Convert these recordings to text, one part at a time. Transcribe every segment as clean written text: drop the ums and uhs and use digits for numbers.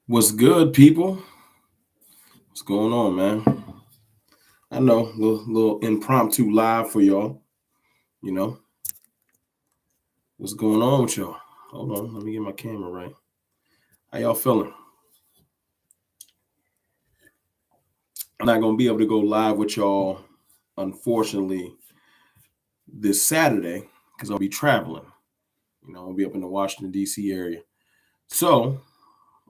What's good, people? What's going on, man? I know, little impromptu live for y'all. You know, what's going on with y'all? Hold on, let me get my camera right. How y'all feeling? I'm not gonna be able to go live with y'all, unfortunately, this Saturday because I'll be traveling. I'll be up in the Washington D.C. area. So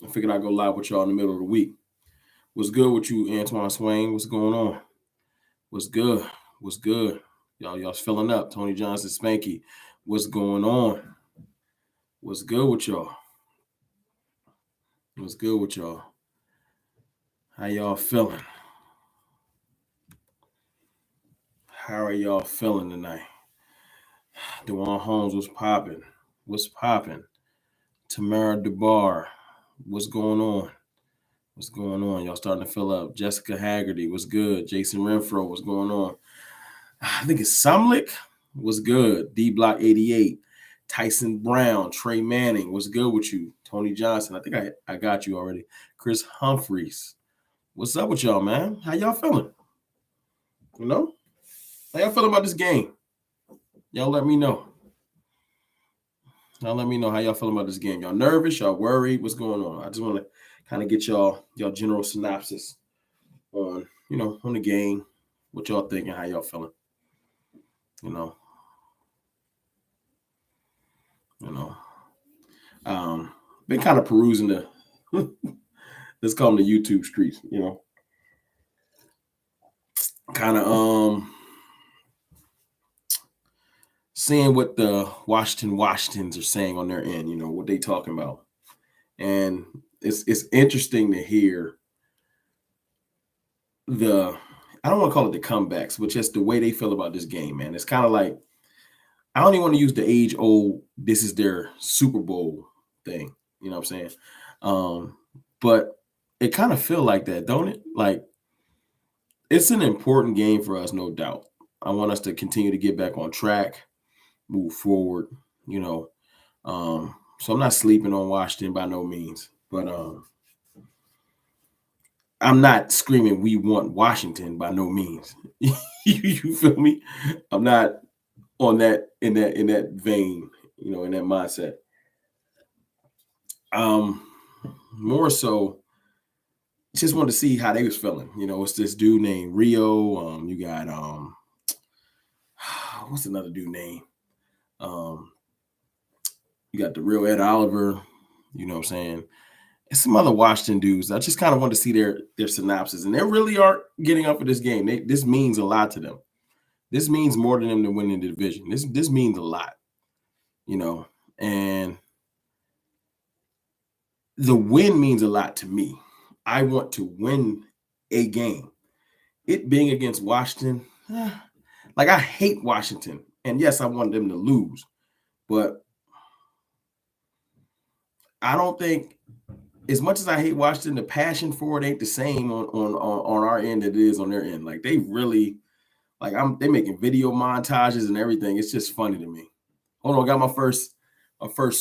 I figured I'd go live with y'all in the middle of the week. What's good with you, Antoine Swain? What's going on? What's good? What's good? Y'all's filling up. Tony Johnson, Spanky. What's going on? What's good with y'all? What's good with y'all? How y'all feeling? How are y'all feeling tonight? DeJuan Holmes, what's popping? What's popping? Tamara DeBar, what's going on? What's going on? Y'all starting to fill up. Jessica Haggerty, what's good? Jason Renfro, what's going on? I think it's Sumlick, what's good? D Block 88, Tyson Brown, Trey Manning, what's good with you? Tony Johnson, I think I got you already. Chris Humphreys, what's up with y'all, man? How y'all feeling? How y'all feeling about this game? Y'all let me know. Y'all let me know how y'all feeling about this game. Y'all nervous? Y'all worried? What's going on? I just want to kind of get y'all general synopsis on, on the game, what y'all thinking, how y'all feeling. Been kind of perusing the let's call them the YouTube streets, kind of seeing what the Washingtons are saying on their end, what they talking about. And it's interesting to hear I don't want to call it the comebacks, but just the way they feel about this game, man. It's kind of like, I don't even want to use the age-old, this is their Super Bowl thing. You know what I'm saying? But it kind of feel like that, don't it? Like, it's an important game for us, no doubt. I want us to continue to get back on track, move forward, so I'm not sleeping on Washington by no means, but I'm not screaming we want Washington by no means. You feel me? I'm not on that in that vein, in that mindset. More so, just wanted to see how they was feeling. It's this dude named Rio. You got what's another dude name? You got the real Ed Oliver. You know what I'm saying? And some other Washington dudes. I just kind of want to see their synopsis, and they really are getting up for this game. This means a lot to them. This means more to them than winning the division. This means a lot, and the win means a lot to me. I want to win a game. It being against Washington, like, I hate Washington, and yes, I want them to lose, but I don't think, as much as I hate Washington, the passion for it ain't the same on our end that it is on their end. Like, they really, like, they making video montages and everything. It's just funny to me. Hold on, got my first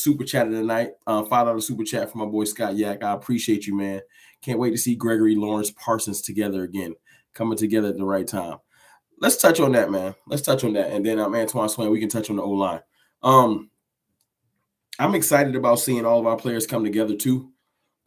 super chat of the night. $5 super chat from my boy Scott Yak. I appreciate you, man. Can't wait to see Gregory Lawrence Parsons together again, coming together at the right time. Let's touch on that, man. Let's touch on that, and then Antoine Swain, we can touch on the O-line. I'm excited about seeing all of our players come together too.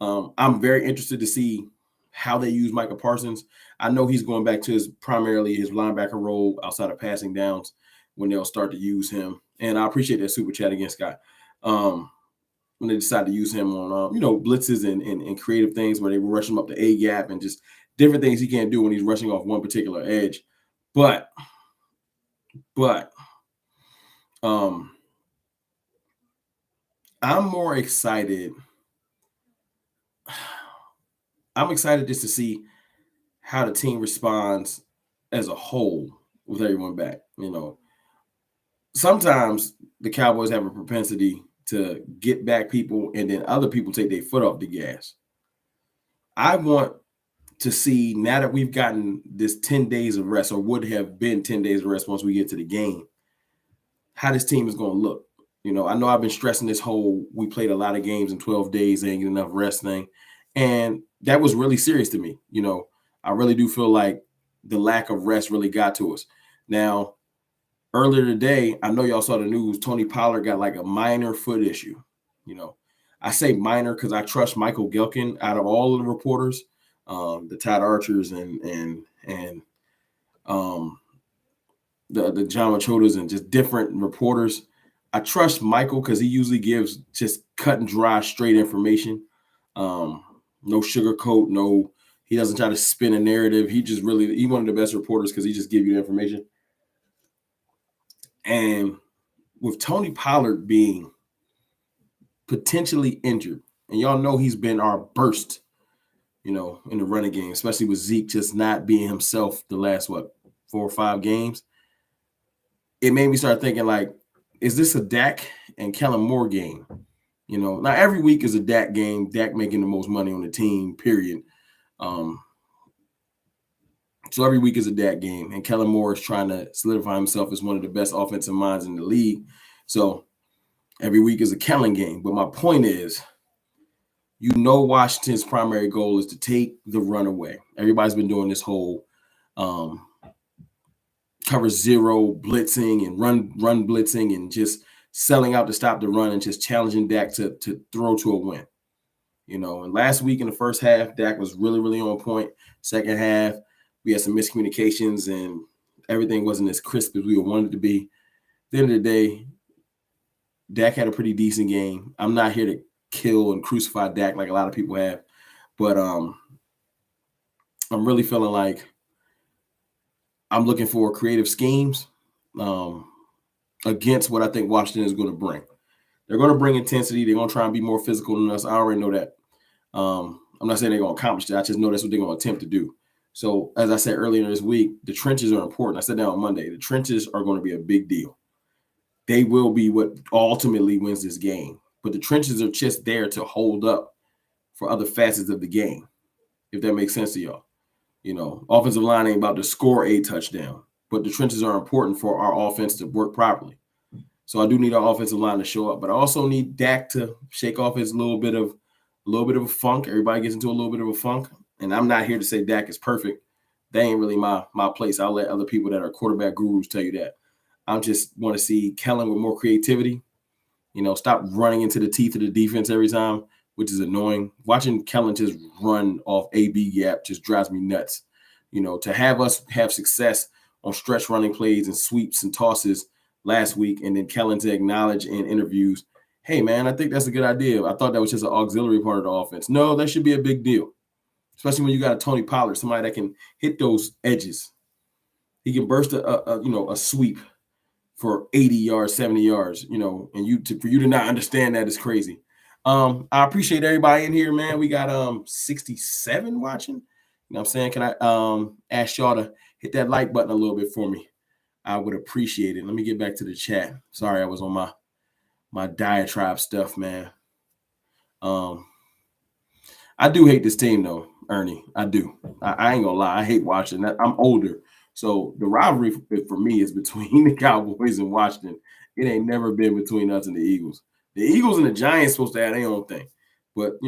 I'm very interested to see how they use Micah Parsons. I know he's going back to primarily his linebacker role outside of passing downs when they'll start to use him. And I appreciate that super chat again, Scott. When they decide to use him on, blitzes and creative things where they rush him up the A gap and just different things he can't do when he's rushing off one particular edge. But I'm more excited. I'm excited just to see how the team responds as a whole with everyone back. Sometimes the Cowboys have a propensity to get back people, and then other people take their foot off the gas. I want to see, now that we've gotten this 10 days of rest, or would have been 10 days of rest once we get to the game, how this team is going to look. I know I've been stressing this whole, we played a lot of games in 12 days, they ain't get enough rest thing. And that was really serious to me. I really do feel like the lack of rest really got to us. Now, earlier today, I know y'all saw the news. Tony Pollard got like a minor foot issue. You know, I say minor because I trust Michael Gelkin out of all of the reporters, the Todd Archers and the John Machotas and just different reporters. I trust Michael because he usually gives just cut and dry, straight information. No sugarcoat, he doesn't try to spin a narrative. He's one of the best reporters because he just gives you the information. And with Tony Pollard being potentially injured, and y'all know he's been our burst, in the running game, especially with Zeke just not being himself the last, 4 or 5 games. It made me start thinking, like, is this a DAK and Kellen Moore game? Now every week is a DAK game, DAK making the most money on the team, period. So every week is a DAK game, and Kellen Moore is trying to solidify himself as one of the best offensive minds in the league. So every week is a Kellen game. But my point is, Washington's primary goal is to take the run away. Everybody's been doing this whole cover zero blitzing and run blitzing and just selling out to stop the run and just challenging Dak to throw to a win. And last week in the first half, Dak was really, really on point. Second half, we had some miscommunications and everything wasn't as crisp as we wanted it to be. At the end of the day, Dak had a pretty decent game. I'm not here to kill and crucify Dak like a lot of people have, but I'm really feeling like I'm looking for creative schemes against what I think Washington is going to bring. They're going to bring intensity. They're going to try and be more physical than us. I already know that. I'm not saying they're going to accomplish that. I just know that's what they're going to attempt to do. So, as I said earlier this week, the trenches are important. I said that on Monday. The trenches are going to be a big deal. They will be what ultimately wins this game. But the trenches are just there to hold up for other facets of the game, if that makes sense to y'all. Offensive line ain't about to score a touchdown, but the trenches are important for our offense to work properly. So I do need our offensive line to show up, but I also need Dak to shake off his little bit of a funk. Everybody gets into a little bit of a funk, and I'm not here to say Dak is perfect. That ain't really my place. I'll let other people that are quarterback gurus tell you that. I just want to see Kellen with more creativity. Stop running into the teeth of the defense every time, which is annoying. Watching Kellen just run off AB gap just drives me nuts. To have us have success on stretch running plays and sweeps and tosses last week, and then Kellen to acknowledge in interviews, hey, man, I think that's a good idea. I thought that was just an auxiliary part of the offense. No, that should be a big deal, especially when you got a Tony Pollard, somebody that can hit those edges. He can burst a sweep for 80 yards, 70 yards, and for you to not understand that is crazy. I appreciate everybody in here, man. We got 67 watching. You know what I'm saying? Can I ask y'all to hit that like button a little bit for me? I would appreciate it. Let me get back to the chat. Sorry, I was on my diatribe stuff, man. I do hate this team, though, Ernie. I do. I ain't gonna lie. I hate watching that. I'm older. So the rivalry for me is between the Cowboys and Washington. It ain't never been between us and the Eagles. The Eagles and the Giants supposed to have their own thing. But,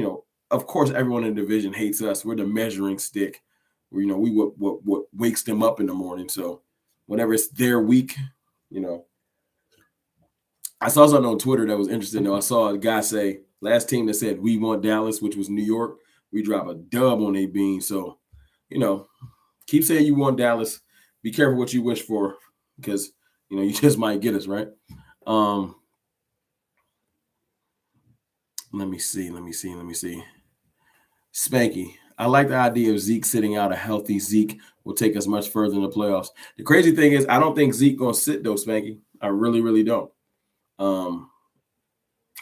of course, everyone in the division hates us. We're the measuring stick. We what wakes them up in the morning. So whenever it's their week, I saw something on Twitter that was interesting, though. I saw a guy say, last team that said we want Dallas, which was New York, we drop a dub on a bean. So, keep saying you want Dallas. Be careful what you wish for because, you just might get us, right? Let me see. Spanky, I like the idea of Zeke sitting out. A healthy Zeke will take us much further in the playoffs. The crazy thing is I don't think Zeke going to sit, though, Spanky. I really, really don't.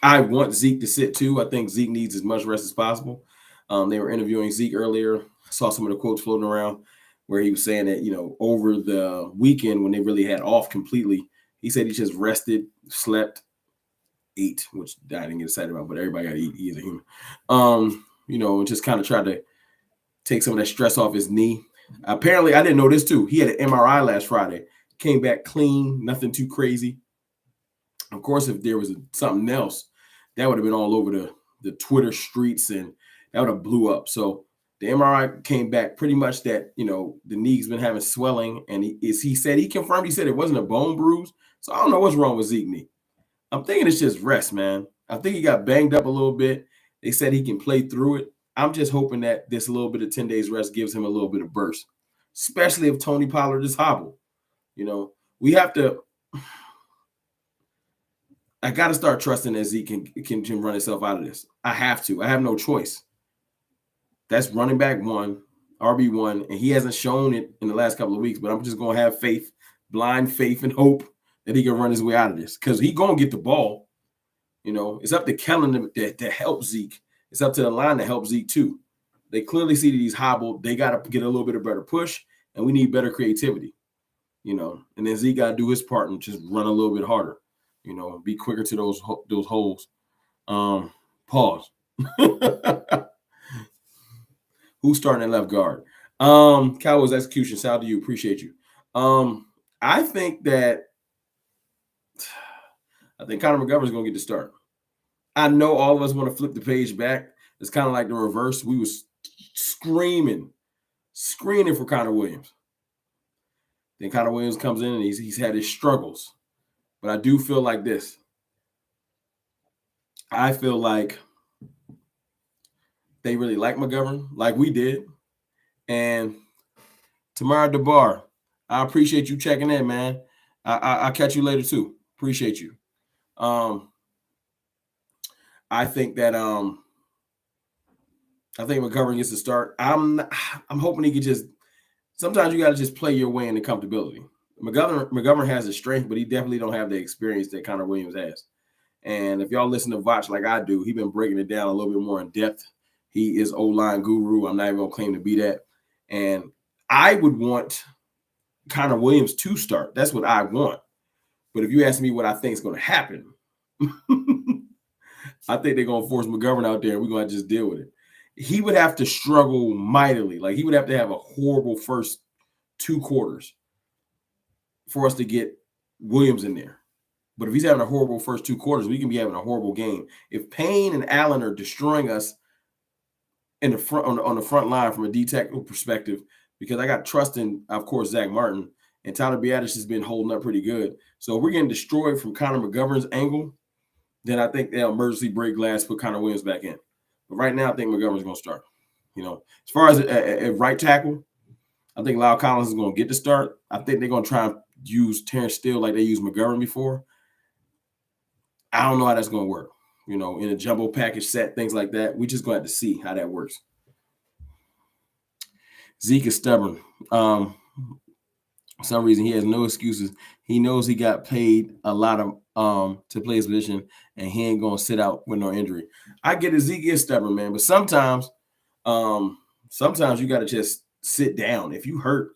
I want Zeke to sit, too. I think Zeke needs as much rest as possible. They were interviewing Zeke earlier. I saw some of the quotes floating around where he was saying that, over the weekend when they really had off completely, he said he just rested, slept, ate, which I didn't get excited about, but everybody got to eat. He is a human. And just kind of tried to take some of that stress off his knee. Apparently, I didn't know this too. He had an MRI last Friday. Came back clean, nothing too crazy. Of course, if there was something else, that would have been all over the Twitter streets, and that would have blew up. So the MRI came back pretty much that, the knee's been having swelling. And he confirmed, he said it wasn't a bone bruise. So I don't know what's wrong with Zeke knee. I'm thinking it's just rest, man. I think he got banged up a little bit. They said he can play through it. I'm just hoping that this little bit of 10 days rest gives him a little bit of burst, especially if Tony Pollard is hobbled. We have to – I got to start trusting that Zeke can run himself out of this. I have to. I have no choice. That's running back one, RB1, and he hasn't shown it in the last couple of weeks, but I'm just going to have faith, blind faith and hope that he can run his way out of this because he's going to get the ball. It's up to Kellen to help Zeke. It's up to the line to help Zeke too. They clearly see that he's hobbled. They got to get a little bit of better push, and we need better creativity. And then Zeke got to do his part and just run a little bit harder. Be quicker to those holes. Pause. Who's starting at left guard? Cowboys execution. Shout out to you. Appreciate you. I think Connor McGovern's going to get the start. I know all of us want to flip the page back. It's kind of like the reverse. We was screaming for Connor Williams. Then Connor Williams comes in and he's had his struggles. But I do feel like this. I feel like they really like McGovern, like we did. And Tamara DeBar, I appreciate you checking in, man. I'll catch you later too. Appreciate you. I think McGovern gets to start. I'm hoping he could just. Sometimes you got to just play your way into comfortability. McGovern has the strength, but he definitely don't have the experience that Connor Williams has. And if y'all listen to Vach like I do, he's been breaking it down a little bit more in depth. He is O-line guru. I'm not even going to claim to be that. And I would want Connor Williams to start. That's what I want. But if you ask me what I think is going to happen, I think they're going to force McGovern out there and we're going to just deal with it. He would have to struggle mightily. Like he would have to have a horrible first 2 quarters for us to get Williams in there. But if he's having a horrible first 2 quarters, we can be having a horrible game. If Payne and Allen are destroying us in the front on the front line from a D-technical perspective, because I got trust in, of course, Zach Martin, and Tyler Biadasz has been holding up pretty good. So if we're getting destroyed from Connor McGovern's angle, then I think they'll emergency break glass, put Connor Williams back in. But right now, I think McGovern's going to start. As far as a right tackle, I think Lyle Collins is going to get the start. I think they're going to try and use Terrence Steele like they used McGovern before. I don't know how that's going to work. In a jumbo package set, things like that. We just going to have to see how that works. Zeke is stubborn. For some reason, he has no excuses. He knows he got paid a lot of to play his position, and he ain't going to sit out with no injury. I get it. Zeke is stubborn, man. But sometimes you got to just sit down. If you hurt,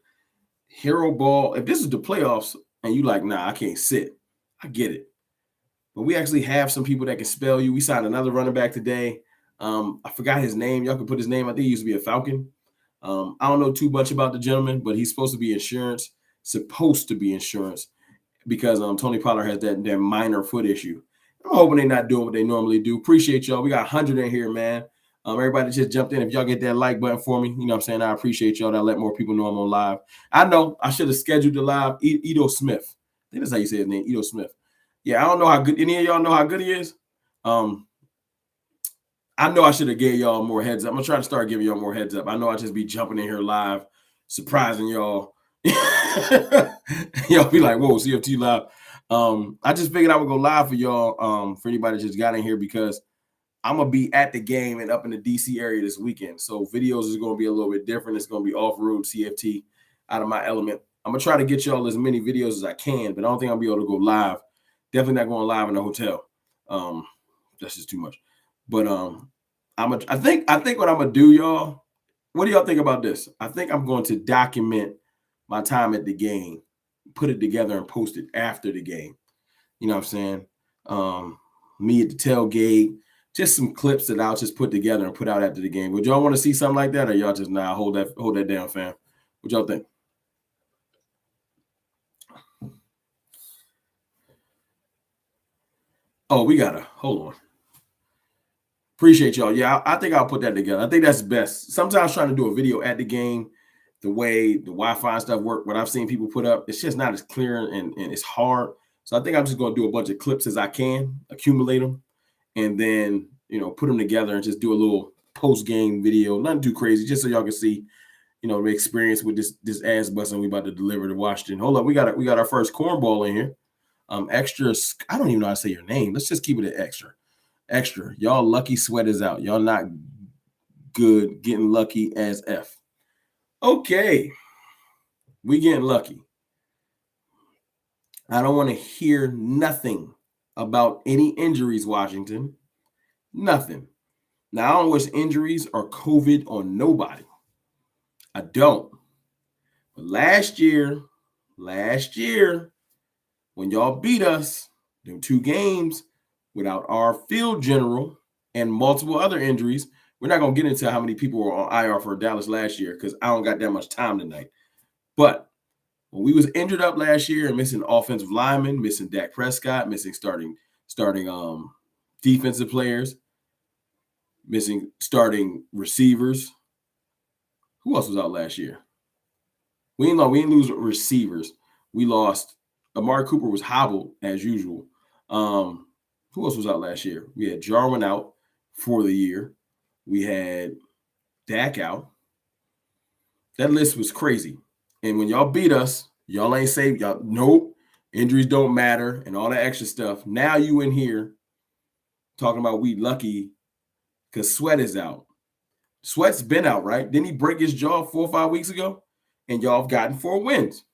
hero ball. If this is the playoffs and you like, nah, I can't sit. I get it. But we actually have some people that can spell you. We signed another running back today. I forgot his name. Y'all can put his name. I think he used to be a Falcon. I don't know too much about the gentleman, but he's supposed to be insurance. Because Tony Pollard has that minor foot issue. I'm hoping they're not doing what they normally do. Appreciate y'all. We got 100 in here, man. Everybody just jumped in. If y'all get that like button for me, you know what I'm saying? I appreciate y'all. That let more people know I'm on live. I know I should have scheduled the live. Edo Smith. I think that's how you say his name, Edo Smith. Yeah, I don't know how good. Any of y'all know how good he is? I know I should have gave y'all more heads up. I'm going to try to start giving y'all more heads up. I know I just be jumping in here live, surprising y'all. Y'all be like, whoa, CFT live. I just figured I would go live for y'all, for anybody that just got in here, because I'm going to be at the game and up in the DC area this weekend. So videos is going to be a little bit different. It's going to be off-road CFT, out of my element. I'm going to try to get y'all as many videos as I can, but I don't think I'll be able to go live. Definitely not going live in the hotel. That's just too much. But I think what I'm going to do, y'all, what do y'all think about this? I think I'm going to document my time at the game, put it together and post it after the game. You know what I'm saying? Me at the tailgate, just some clips that I'll just put together and put out after the game. Would y'all want to see something like that, or y'all just hold that down, fam? What y'all think? Oh, we gotta hold on. Appreciate y'all. Yeah, I think I'll put that together. I think that's best. Sometimes trying to do a video at the game, the way the Wi-Fi and stuff work, what I've seen people put up, it's just not as clear and it's hard. So I think I'm just going to do a bunch of clips as I can, accumulate them, and then, put them together and just do a little post-game video. Nothing too crazy, just so y'all can see, the experience with this ass busting we about to deliver to Washington. Hold up, we got our first cornball in here. Extra, I don't even know how to say your name. Let's just keep it at extra. Extra. Y'all lucky sweat is out. Y'all not good, getting lucky as F. Okay. We getting lucky. I don't want to hear nothing about any injuries, Washington. Nothing. Now, I don't wish injuries or COVID on nobody. I don't. But last year, when y'all beat us, them 2 games without our field general and multiple other injuries, we're not going to get into how many people were on IR for Dallas last year because I don't got that much time tonight. But when we was injured up last year and missing offensive linemen, missing Dak Prescott, missing starting defensive players, missing starting receivers. Who else was out last year? We didn't lose receivers. We lost. Amari Cooper was hobbled as usual. Who else was out last year? We had Jarwin out for the year. We had Dak out. That list was crazy. And when y'all beat us, y'all ain't safe. Y'all, nope, injuries don't matter and all that extra stuff. Now you in here talking about we lucky because Sweat is out. Sweat's been out, right? Didn't he break his jaw 4 or 5 weeks ago? And y'all have gotten 4 wins.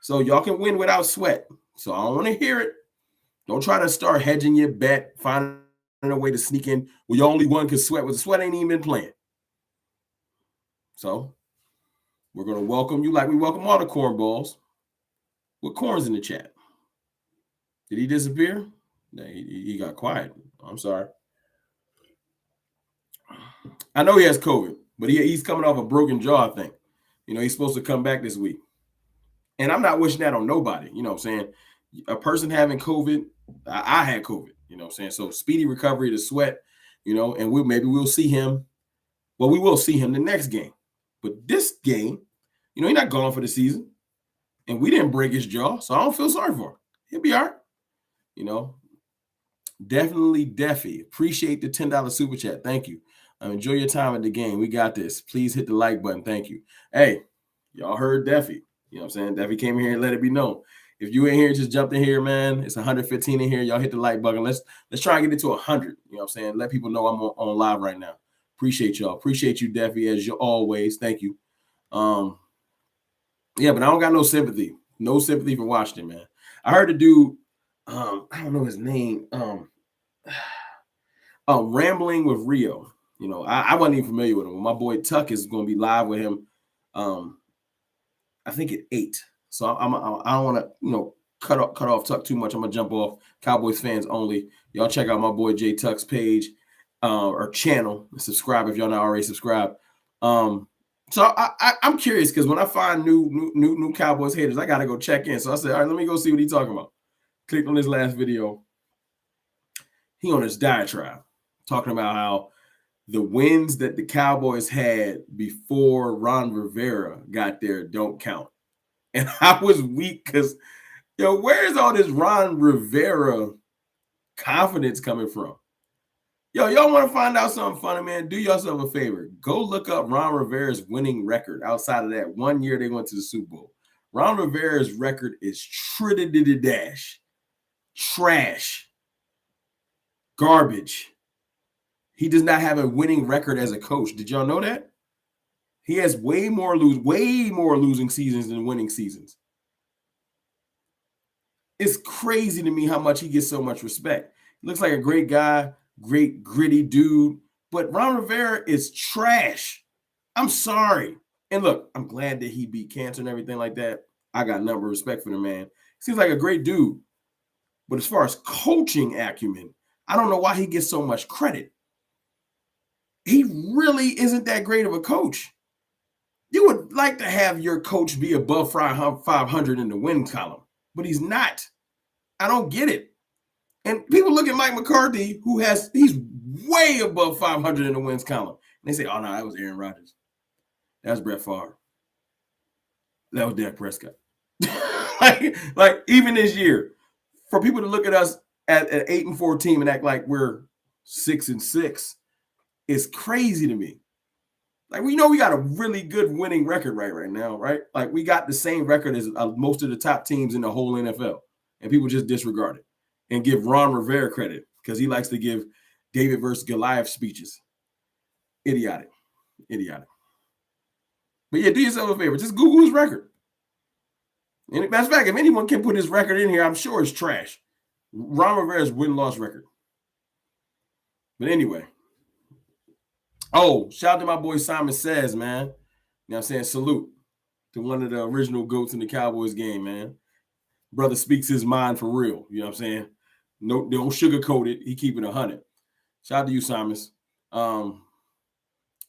So y'all can win without Sweat. So I don't want to hear it. Don't try to start hedging your bet, finding a way to sneak in. Well, you only won because Sweat ain't even been playing. So we're going to welcome you like we welcome all the cornballs with corns in the chat. Did he disappear? No, he got quiet. I'm sorry. I know he has COVID, but he's coming off a broken jaw, I think. He's supposed to come back this week. And I'm not wishing that on nobody. You know what I'm saying? A person having COVID, I had COVID. You know what I'm saying? So speedy recovery to Sweat, and we'll see him. Well, we will see him the next game. But this game, he's not gone for the season. And we didn't break his jaw, so I don't feel sorry for him. He'll be all right. Definitely Deffy. Appreciate the $10 super chat. Thank you. Enjoy your time at the game. We got this. Please hit the like button. Thank you. Hey, y'all heard Deffy. You know what I'm saying? Deffy came in here and let it be known. If you in here, just jumped in here, man. It's 115 in here. Y'all hit the like button. Let's try and get it to 100. You know what I'm saying? Let people know I'm on live right now. Appreciate y'all. Appreciate you, Deffy, as you always. Thank you. Yeah, but I don't got no sympathy. No sympathy for Washington, man. I heard a dude, I don't know his name. Rambling with Rio. I wasn't even familiar with him. My boy Tuck is going to be live with him. I think at 8. So I don't want to, cut off Tuck too much. I'm gonna jump off. Cowboys fans only. Y'all check out my boy Jay Tuck's page or channel. Subscribe if y'all not already subscribed. So I'm curious because when I find new Cowboys haters, I gotta go check in. So I said, all right, let me go see what he's talking about. Clicked on his last video. He on his diatribe talking about how the wins that the Cowboys had before Ron Rivera got there don't count. And I was weak because, where's all this Ron Rivera confidence coming from? Y'all want to find out something funny, man? Do yourself a favor. Go look up Ron Rivera's winning record outside of that 1 year they went to the Super Bowl. Ron Rivera's record is trash, garbage. He does not have a winning record as a coach. Did y'all know that? He has way more losing seasons than winning seasons. It's crazy to me how much he gets so much respect. He looks like a great guy, great gritty dude, but Ron Rivera is trash. I'm sorry. And look, I'm glad that he beat cancer and everything like that. I got nothing but respect for the man. Seems like a great dude. But as far as coaching acumen, I don't know why he gets so much credit. He really isn't that great of a coach. You would like to have your coach be above 500 in the win column, but he's not. I don't get it. And people look at Mike McCarthy, he's way above 500 in the wins column. And they say, oh, no, that was Aaron Rodgers. That was Brett Favre. That was Dak Prescott. like even this year, for people to look at us at an 8-4 team and act like we're 6-6 is crazy to me. Like, we know we got a really good winning record right now, right? Like, we got the same record as most of the top teams in the whole NFL, and people just disregard it and give Ron Rivera credit because he likes to give David versus Goliath speeches. Idiotic. But yeah, do yourself a favor. Just Google his record. And matter of fact, if anyone can put his record in here, I'm sure it's trash. Ron Rivera's win-loss record. But anyway. Oh, shout out to my boy Simon Says, man. You know what I'm saying? Salute to one of the original GOATs in the Cowboys game, man. Brother speaks his mind for real. You know what I'm saying? No, don't sugarcoat it. He keep it 100. Shout out to you, Simons.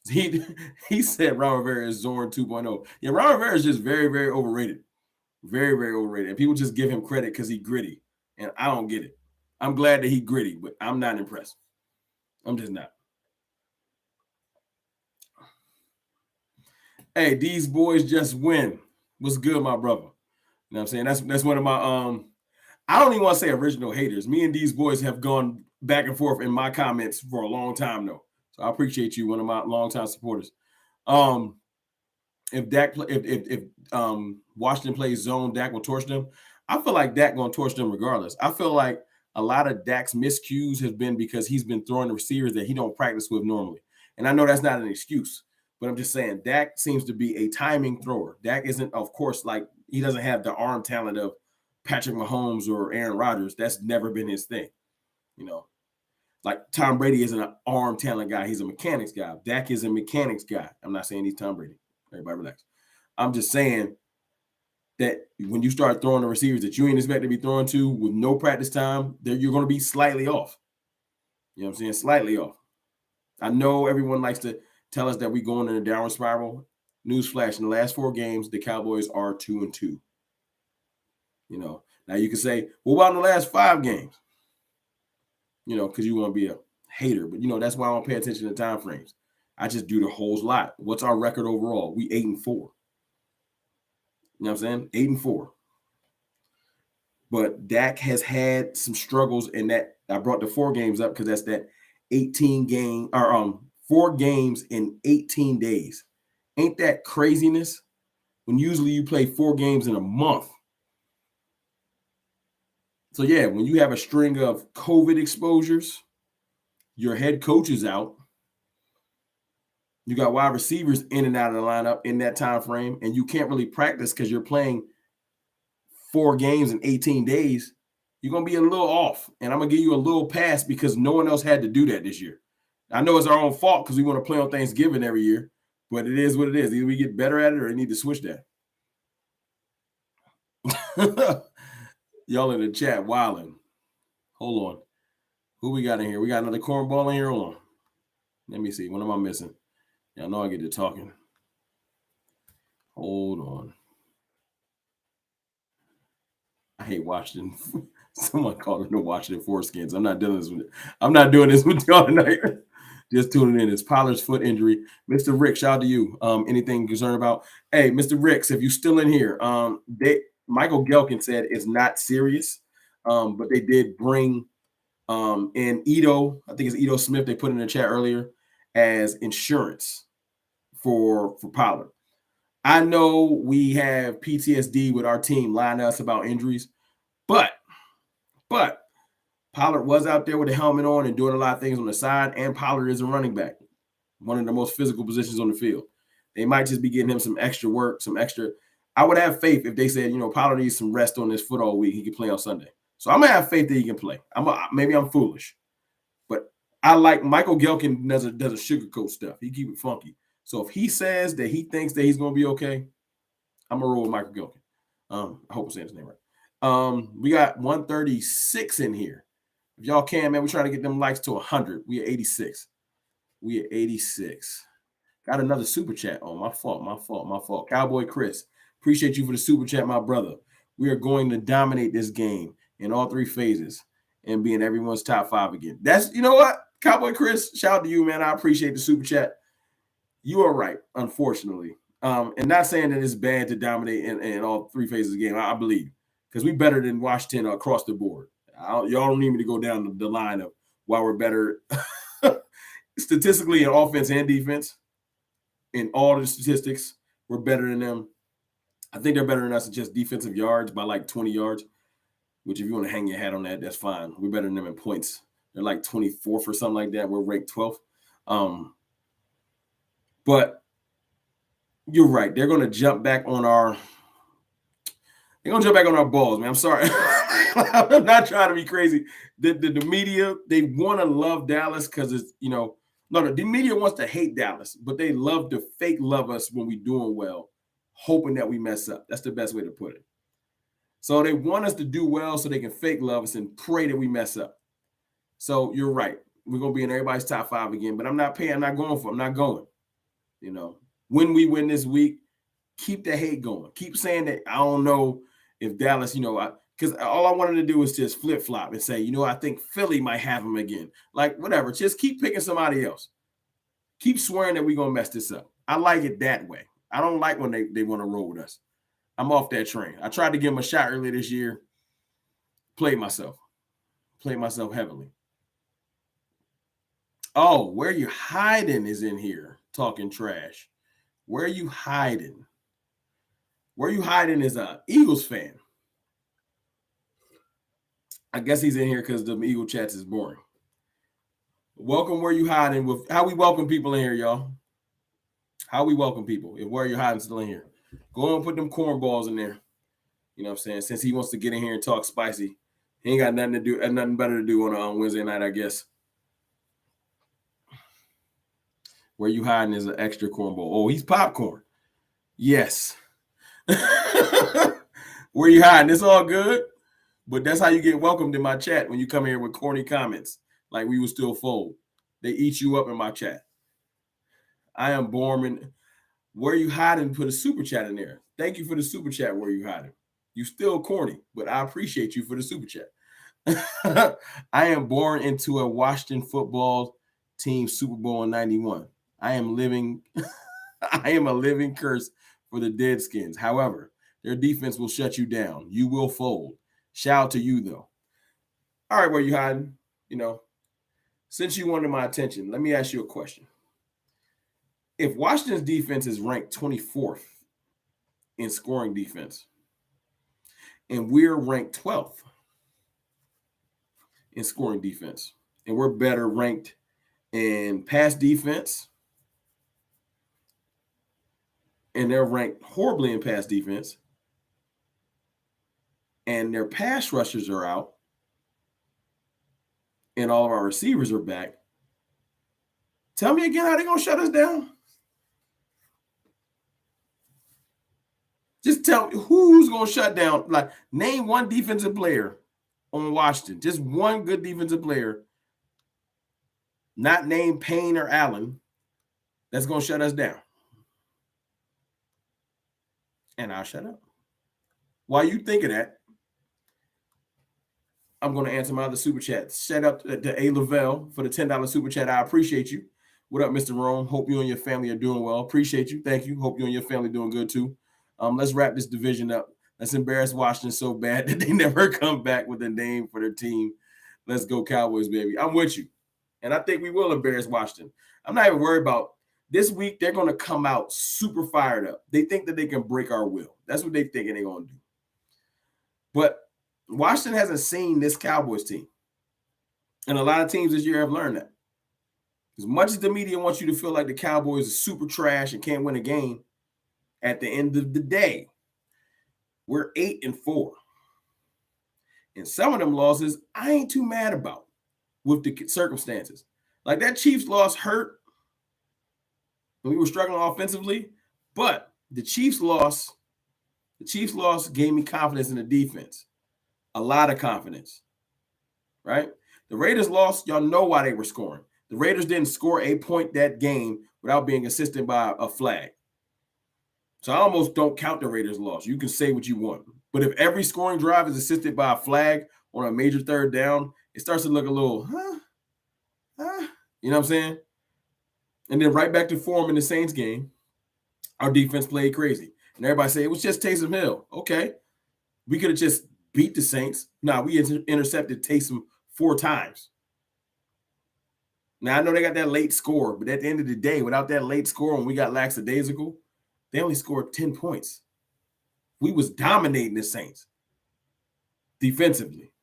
He said Ron Rivera is Zorn 2.0. Yeah, Ron Rivera is just very, very overrated. Very, very overrated. And people just give him credit because he's gritty. And I don't get it. I'm glad that he's gritty, but I'm not impressed. I'm just not. Hey, these boys just win. What's good, my brother? You know what I'm saying? That's one of my I don't even want to say original haters. Me and these boys have gone back and forth in my comments for a long time though. So I appreciate you, one of my longtime supporters. If Washington plays zone, Dak will torch them. I feel like Dak gonna torch them regardless. I feel like a lot of Dak's miscues has been because he's been throwing the receivers that he don't practice with normally. And I know that's not an excuse. But I'm just saying, Dak seems to be a timing thrower. Dak isn't, of course, like he doesn't have the arm talent of Patrick Mahomes or Aaron Rodgers. That's never been his thing. You know, like Tom Brady isn't an arm talent guy. He's a mechanics guy. Dak is a mechanics guy. I'm not saying he's Tom Brady. Everybody relax. I'm just saying that when you start throwing the receivers that you ain't expect to be throwing to with no practice time, you're going to be slightly off. You know what I'm saying? Slightly off. I know everyone likes to tell us that we're going in a downward spiral. Newsflash, in the last 4 games, the Cowboys are 2-2. You know, now you can say, well, what about in the last 5 games? You know, because you want to be a hater. But, you know, that's why I don't pay attention to time frames. I just do the whole lot. What's our record overall? We 8-4. You know what I'm saying? 8-4. But Dak has had some struggles in that. I brought the 4 games up because that's that 18 game or 4 games in 18 days. Ain't that craziness? When usually you play 4 games in a month. So, yeah, when you have a string of COVID exposures, your head coach is out. You got wide receivers in and out of the lineup in that time frame, and you can't really practice because you're playing 4 games in 18 days. You're going to be a little off, and I'm going to give you a little pass because no one else had to do that this year. I know it's our own fault because we want to play on Thanksgiving every year, but it is what it is. Either we get better at it or we need to switch that. Y'all in the chat wilding. Hold on. Who we got in here? We got another cornball in here? Hold on. Let me see. What am I missing? Y'all know I get to talking. Hold on. I hate Washington. Someone called it no Washington foreskins. I'm not doing this with y'all tonight. Just tuning in. It's Pollard's foot injury. Mr. Rick, shout out to you. Anything concerned about? Hey, Mr. Ricks, if you're still in here, Michael Gelkin said it's not serious, but they did bring in Ito. I think it's Ito Smith. They put in the chat earlier as insurance for Pollard. I know we have PTSD with our team lying to us about injuries, but Pollard was out there with a helmet on and doing a lot of things on the side, and Pollard is a running back, one of the most physical positions on the field. They might just be getting him some extra work, I would have faith if they said, you know, Pollard needs some rest on his foot all week. He can play on Sunday. So I'm going to have faith that he can play. Maybe I'm foolish, but I like Michael Gelkin doesn't sugarcoat stuff. He keep it funky. So if he says that he thinks that he's going to be okay, I'm going to roll with Michael Gelkin. I hope I'm saying his name right. We got 136 in here. If y'all can, man, we're trying to get them likes to 100. We at 86. Got another super chat. Oh, my fault. Cowboy Chris, appreciate you for the super chat, my brother. We are going to dominate this game in all 3 phases and be in everyone's top 5 again. That's, you know what? Cowboy Chris, shout out to you, man. I appreciate the super chat. You are right, unfortunately. And not saying that it's bad to dominate in all three phases of the game. I believe because we're better than Washington across the board. Y'all don't need me to go down the line of why we're better statistically in offense and defense. In all the statistics, we're better than them. I think they're better than us in just defensive yards by like 20 yards, which if you want to hang your hat on that, that's fine. We're better than them in points. They're like 24th or something like that. We're ranked 12th. But you're right. They're going to jump back on our balls, man. I'm sorry. I'm not trying to be crazy. The media, they want to love Dallas because it's, no, the media wants to hate Dallas, but they love to fake love us when we're doing well, hoping that we mess up. That's the best way to put it. So they want us to do well so they can fake love us and pray that we mess up. So you're right. We're going to be in everybody's top 5 again, but I'm not going for it. I'm not going. When we win this week, keep the hate going. Keep saying that I don't know if Dallas, because all I wanted to do was just flip-flop and say, I think Philly might have him again. Like, whatever. Just keep picking somebody else. Keep swearing that we're going to mess this up. I like it that way. I don't like when they want to roll with us. I'm off that train. I tried to give him a shot earlier this year. Played myself heavily. Oh, where you hiding is in here talking trash. Where you hiding? Where you hiding is a Eagles fan. I guess he's in here because the Eagle chats is boring. Welcome where you hiding with how we welcome people in here, y'all. How we welcome people. If where you hiding still in here. Go on and put them cornballs in there. You know what I'm saying? Since he wants to get in here and talk spicy. He ain't got nothing to do, nothing better to do on Wednesday night, I guess. Where you hiding is an extra cornball. Oh, he's popcorn. Yes. Where you hiding? It's all good. But that's how you get welcomed in my chat when you come here with corny comments. Like we will still fold. They eat you up in my chat. I am born. Where you hiding? Put a super chat in there. Thank you for the super chat. Where you hiding? You still corny, but I appreciate you for the super chat. I am born into a Washington football team Super Bowl in 91. I am a living curse for the Deadskins. However, their defense will shut you down. You will fold. Shout out to you, though. All right, where you hiding? Since you wanted my attention, let me ask you a question. If Washington's defense is ranked 24th in scoring defense, and we're ranked 12th in scoring defense, and we're better ranked in pass defense, and they're ranked horribly in pass defense, and their pass rushers are out, and all of our receivers are back. Tell me again how they're going to shut us down. Just tell me who's going to shut down. Like, name one defensive player on Washington. Just one good defensive player, not named Payne or Allen, that's going to shut us down. And I'll shut up. While you think of that, I'm going to answer my other super chat. Shout out to A. Lavelle for the $10 super chat. I appreciate you. What up, Mr. Rome? Hope you and your family are doing well. Appreciate you. Thank you. Hope you and your family doing good too. Let's wrap this division up. Let's embarrass Washington so bad that they never come back with a name for their team. Let's go Cowboys, baby. I'm with you. And I think we will embarrass Washington. I'm not even worried about this week. They're going to come out super fired up. They think that they can break our will. That's what they thinking they're going to do. But Washington hasn't seen this Cowboys team. And a lot of teams this year have learned that. As much as the media wants you to feel like the Cowboys are super trash and can't win a game, at the end of the day, we're 8-4. And some of them losses I ain't too mad about with the circumstances. Like that Chiefs loss hurt when we were struggling offensively, but the Chiefs loss gave me confidence in the defense. A lot of confidence, right? The Raiders lost. Y'all know why they were scoring. The Raiders didn't score a point that game without being assisted by a flag. So I almost don't count the Raiders loss. You can say what you want. But if every scoring drive is assisted by a flag on a major third down, it starts to look a little, You know what I'm saying? And then right back to form in the Saints game, our defense played crazy. And everybody say it was just Taysom Hill. Okay. We could have just beat the Saints. Nah, we intercepted Taysom 4 times. Now, I know they got that late score, but at the end of the day, without that late score, when we got lackadaisical, they only scored 10 points. We was dominating the Saints defensively.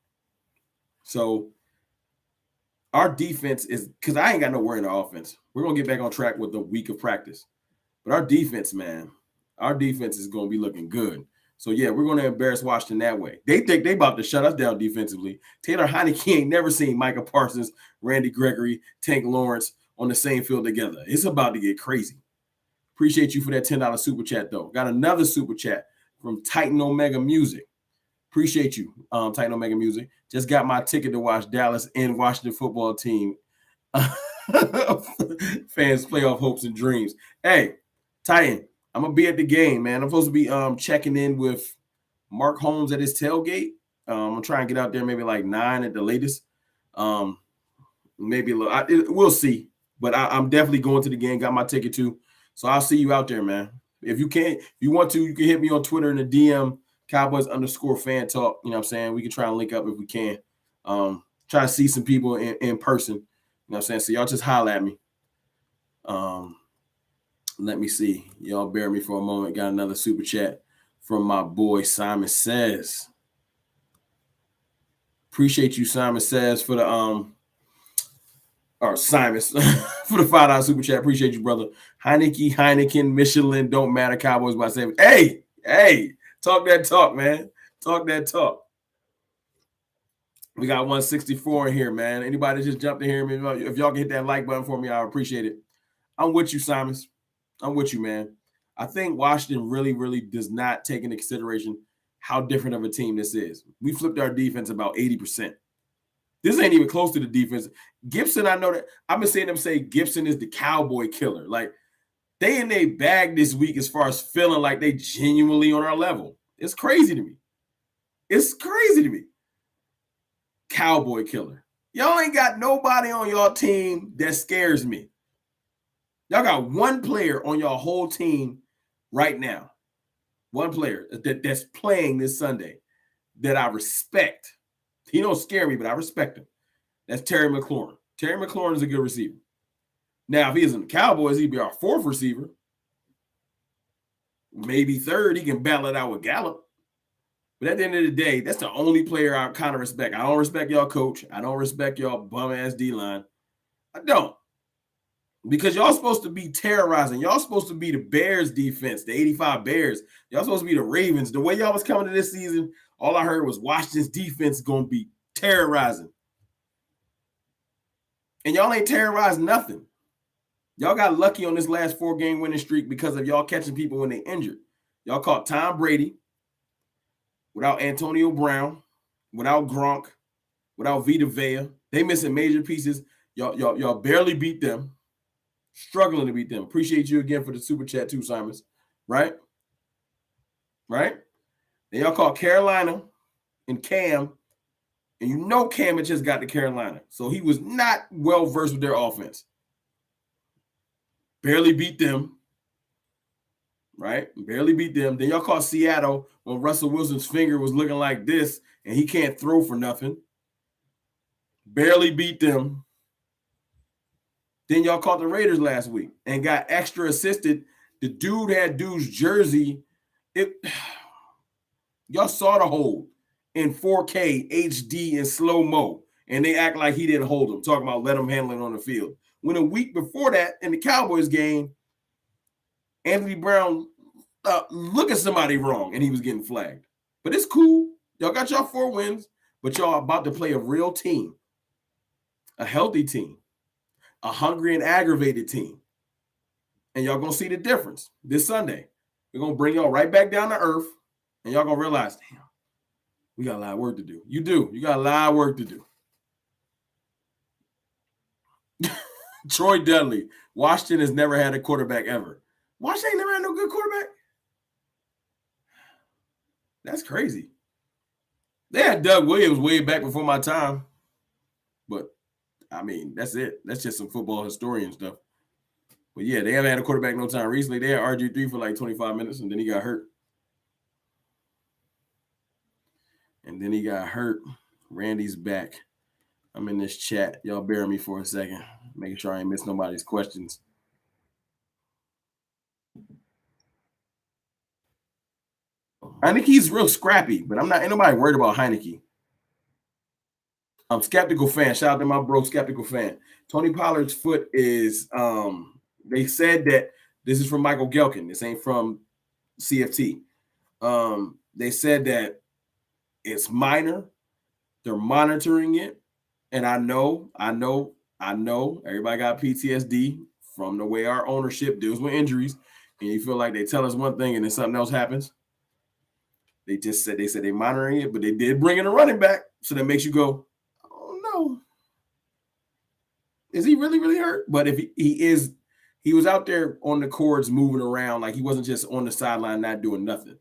So our defense is, because I ain't got no worry in the offense. We're going to get back on track with the week of practice. But our defense, man, our defense is going to be looking good. So, yeah, we're going to embarrass Washington that way. They think they about to shut us down defensively. Taylor Heineke ain't never seen Micah Parsons, Randy Gregory, Tank Lawrence on the same field together. It's about to get crazy. Appreciate you for that $10 super chat, though. Got another super chat from Titan Omega Music. Appreciate you, Titan Omega Music. Just got my ticket to watch Dallas and Washington football team fans playoff hopes and dreams. Hey, Titan, I'm going to be at the game, man. I'm supposed to be checking in with Mark Holmes at his tailgate. I'm going to try and get out there maybe like 9 at the latest. Maybe a little. We'll see. But I'm definitely going to the game. Got my ticket too. So I'll see you out there, man. If you want to, you can hit me on Twitter in the DM, Cowboys_fan talk. You know what I'm saying? We can try and link up if we can. Try to see some people in person. You know what I'm saying? So y'all just holler at me. Let me see. Y'all bear me for a moment. Got another super chat from my boy Simon Says. Appreciate you, Simon Says, for the or Simon for the $5 super chat. Appreciate you, brother. Heineken, Michelin, don't matter. Cowboys by 7. Hey, talk that talk, man. Talk that talk. We got 164 in here, man. Anybody just jumped in here? If y'all can hit that like button for me, I appreciate it. I'm with you, Simons. I'm with you, man. I think Washington really, really does not take into consideration how different of a team this is. We flipped our defense about 80%. This ain't even close to the defense. Gibson, I know that I've been seeing them say Gibson is the cowboy killer. Like, they in their bag this week as far as feeling like they genuinely on our level. It's crazy to me. It's crazy to me. Cowboy killer. Y'all ain't got nobody on y'all team that scares me. Y'all got one player on y'all whole team right now. One player that's playing this Sunday that I respect. He don't scare me, but I respect him. That's Terry McLaurin. Terry McLaurin is a good receiver. Now, if he is in the Cowboys, he'd be our 4th receiver. Maybe 3rd. He can battle it out with Gallup. But at the end of the day, that's the only player I kind of respect. I don't respect y'all coach. I don't respect y'all bum-ass D-line. I don't. Because y'all supposed to be terrorizing. Y'all supposed to be the Bears defense, the 85 Bears. Y'all supposed to be the Ravens. The way y'all was coming to this season, all I heard was Washington's defense is going to be terrorizing. And y'all ain't terrorized nothing. Y'all got lucky on this last 4-game winning streak because of y'all catching people when they injured. Y'all caught Tom Brady without Antonio Brown, without Gronk, without Vita Vea. They missing major pieces. Y'all barely beat them. Struggling to beat them. Appreciate you again for the super chat too, Simons. Right? Then y'all caught Carolina and Cam. And you know Cam had just got to Carolina. So he was not well-versed with their offense. Barely beat them. Right? Barely beat them. Then y'all caught Seattle when Russell Wilson's finger was looking like this and he can't throw for nothing. Barely beat them. Then y'all caught the Raiders last week and got extra assisted. The dude had dude's jersey. Y'all saw the hold in 4K, HD, and slow-mo, and they act like he didn't hold him, talking about let him handle it on the field. When a week before that, in the Cowboys game, Anthony Brown look at somebody wrong, and he was getting flagged. But it's cool. Y'all got y'all 4 wins, but y'all about to play a real team, a healthy team, a hungry and aggravated team. And y'all going to see the difference this Sunday. We're going to bring y'all right back down to earth, and y'all going to realize, damn, we got a lot of work to do. You do. You got a lot of work to do. Troy Dudley. Washington has never had a quarterback ever. Washington ain't never had no good quarterback? That's crazy. They had Doug Williams way back before my time. But I mean, that's it. That's just some football historian stuff. But yeah, they haven't had a quarterback no time recently. They had RG3 for like 25 minutes, and then he got hurt. Randy's back. I'm in this chat. Y'all bear me for a second. Making sure I ain't miss nobody's questions. Heineke's real scrappy, but ain't nobody worried about Heineke. Skeptical fan. Shout out to my bro, skeptical fan. Tony Pollard's foot is they said that this is from Michael Gelkin. This ain't from CFT. They said that it's minor. They're monitoring it. And I know everybody got PTSD from the way our ownership deals with injuries. And you feel like they tell us one thing and then something else happens. They said they're monitoring it, but they did bring in a running back. So that makes you go, oh no. Is he really, really hurt? But if he was out there on the cords moving around, like he wasn't just on the sideline not doing nothing.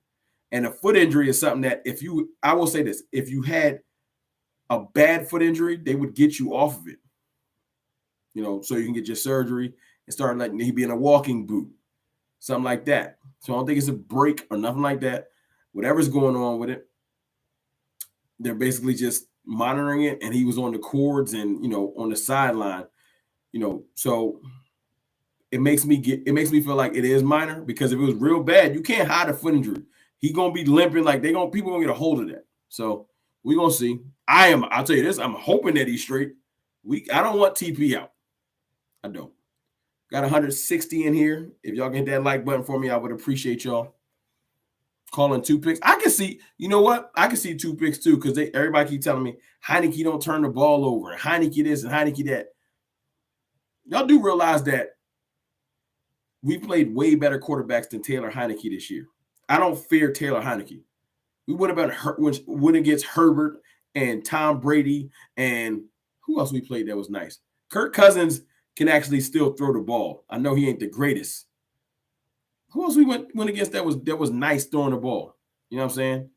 And a foot injury is something that I will say this, if you had a bad foot injury, they would get you off of it. So you can get your surgery and start letting he be in a walking boot, something like that. So I don't think it's a break or nothing like that. Whatever's going on with it, they're basically just monitoring it. And he was on the cords and, on the sideline, so it makes me feel like it is minor, because if it was real bad, you can't hide a foot injury. He going to be limping, like people going to get a hold of that. So we're going to see. I'll tell you this, I'm hoping that he's straight. I don't want TP out. I don't. Got 160 in here. If y'all can hit that like button for me, I would appreciate y'all. Calling 2 picks. I can see, you know what? I can see 2 picks too, because everybody keep telling me Heineke don't turn the ball over, and Heineke this and Heineke that. Y'all do realize that we played way better quarterbacks than Taylor Heineke this year. I don't fear Taylor Heineke. We would have been went against Herbert and Tom Brady, and who else we played that was nice? Kirk Cousins can actually still throw the ball. I know he ain't the greatest. Who else we went against that was nice throwing the ball? You know what I'm saying?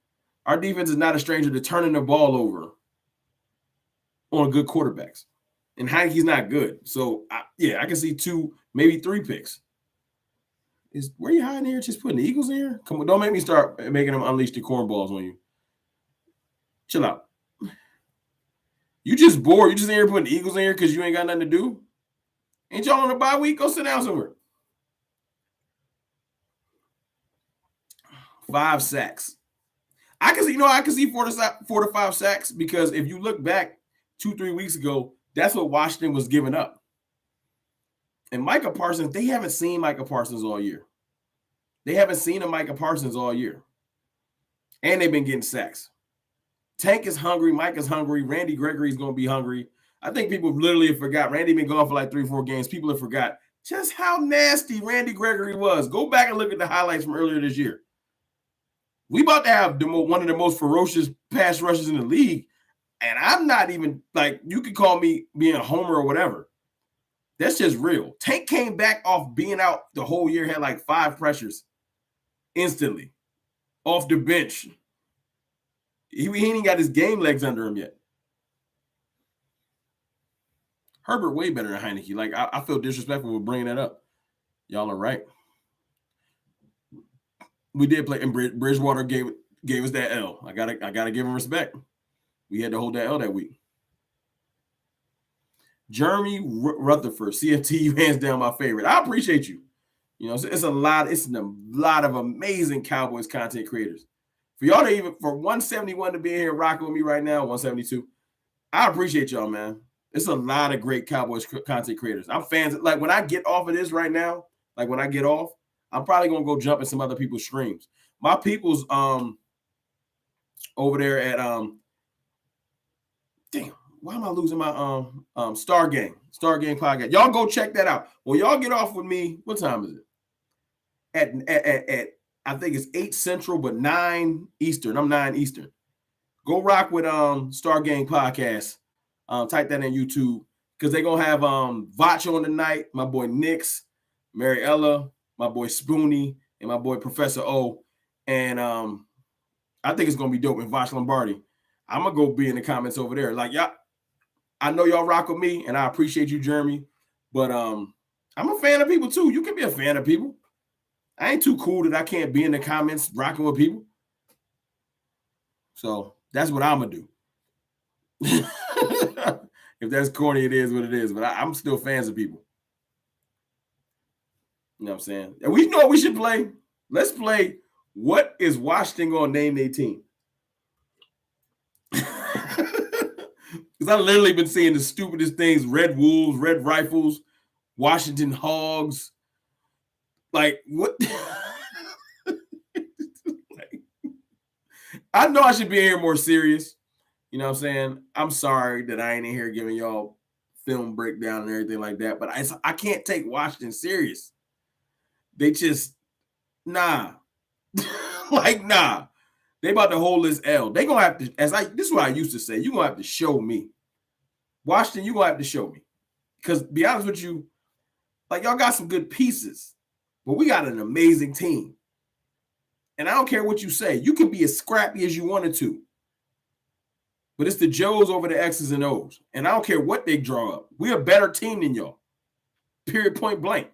Our defense is not a stranger to turning the ball over on good quarterbacks. And Heineke's not good. So, I can see 2, maybe 3 picks. Where you hiding here? Just putting the Eagles in here? Come on, don't make me start making them unleash the cornballs on you. Chill out. You just bored. You just in here putting the Eagles in here because you ain't got nothing to do? Ain't y'all on a bye week? Go sit down somewhere. 5 sacks. I can see 4 to 5 sacks, because if you look back 2-3 weeks ago, that's what Washington was giving up. And Micah Parsons, they haven't seen Micah Parsons all year. They haven't seen a Micah Parsons all year. And they've been getting sacks. Tank is hungry. Mike is hungry. Randy Gregory is going to be hungry. I think people literally have forgot. Randy been gone for like 3-4 games. People have forgot just how nasty Randy Gregory was. Go back and look at the highlights from earlier this year. We about to have one of the most ferocious pass rushes in the league. And I'm not even, like, you could call me being a homer or whatever. That's just real. Tank came back off being out the whole year, had like 5 pressures instantly off the bench. He ain't got his game legs under him yet. Herbert way better than Heineke. Like, I feel disrespectful with bringing that up. Y'all are right. We did play, and Bridgewater gave us that L. I gotta give him respect. We had to hold that L that week. Jeremy Rutherford, CFT, you hands down my favorite. I appreciate you. It's a lot of amazing Cowboys content creators. For y'all for 171 to be here rocking with me right now, 172, I appreciate y'all, man. It's a lot of great Cowboys content creators. I'm fans. Like, when I get off of this right now, like when I get off, I'm probably gonna go jump in some other people's streams. My people's over there at damn, why am I losing my Star Gang podcast? Y'all go check that out. When y'all get off with me, what time is it? At I think it's 8 Central, but 9 Eastern. I'm 9 Eastern. Go rock with Star Gang podcast. Type that in YouTube, because they're gonna have Vach on tonight, my boy Nix, Mary Ella, my boy Spoonie, and my boy Professor O. And I think it's gonna be dope with Vach Lombardi. I'm gonna go be in the comments over there. Like, y'all, I know y'all rock with me, and I appreciate you, Jeremy. But I'm a fan of people too. You can be a fan of people. I ain't too cool that I can't be in the comments rocking with people. So that's what I'm gonna do. If that's corny, it is what it is. But I'm still fans of people. You know what I'm saying? And we know what we should play. Let's play What is Washington Gonna Name Their Team? Because I've literally been seeing the stupidest things: Red Wolves, Red Rifles, Washington Hogs. Like, what? I know I should be here more serious. You know what I'm saying? I'm sorry that I ain't in here giving y'all film breakdown and everything like that, but I can't take Washington serious. They just, nah. Like, nah. They about to hold this L. They gonna have to, this is what I used to say, you gonna have to show me. Washington, you gonna have to show me. Because be honest with you, like, y'all got some good pieces, but we got an amazing team. And I don't care what you say. You can be as scrappy as you wanted to. But it's the Joes over the X's and O's. And I don't care what they draw up. We're a better team than y'all. Period, point blank.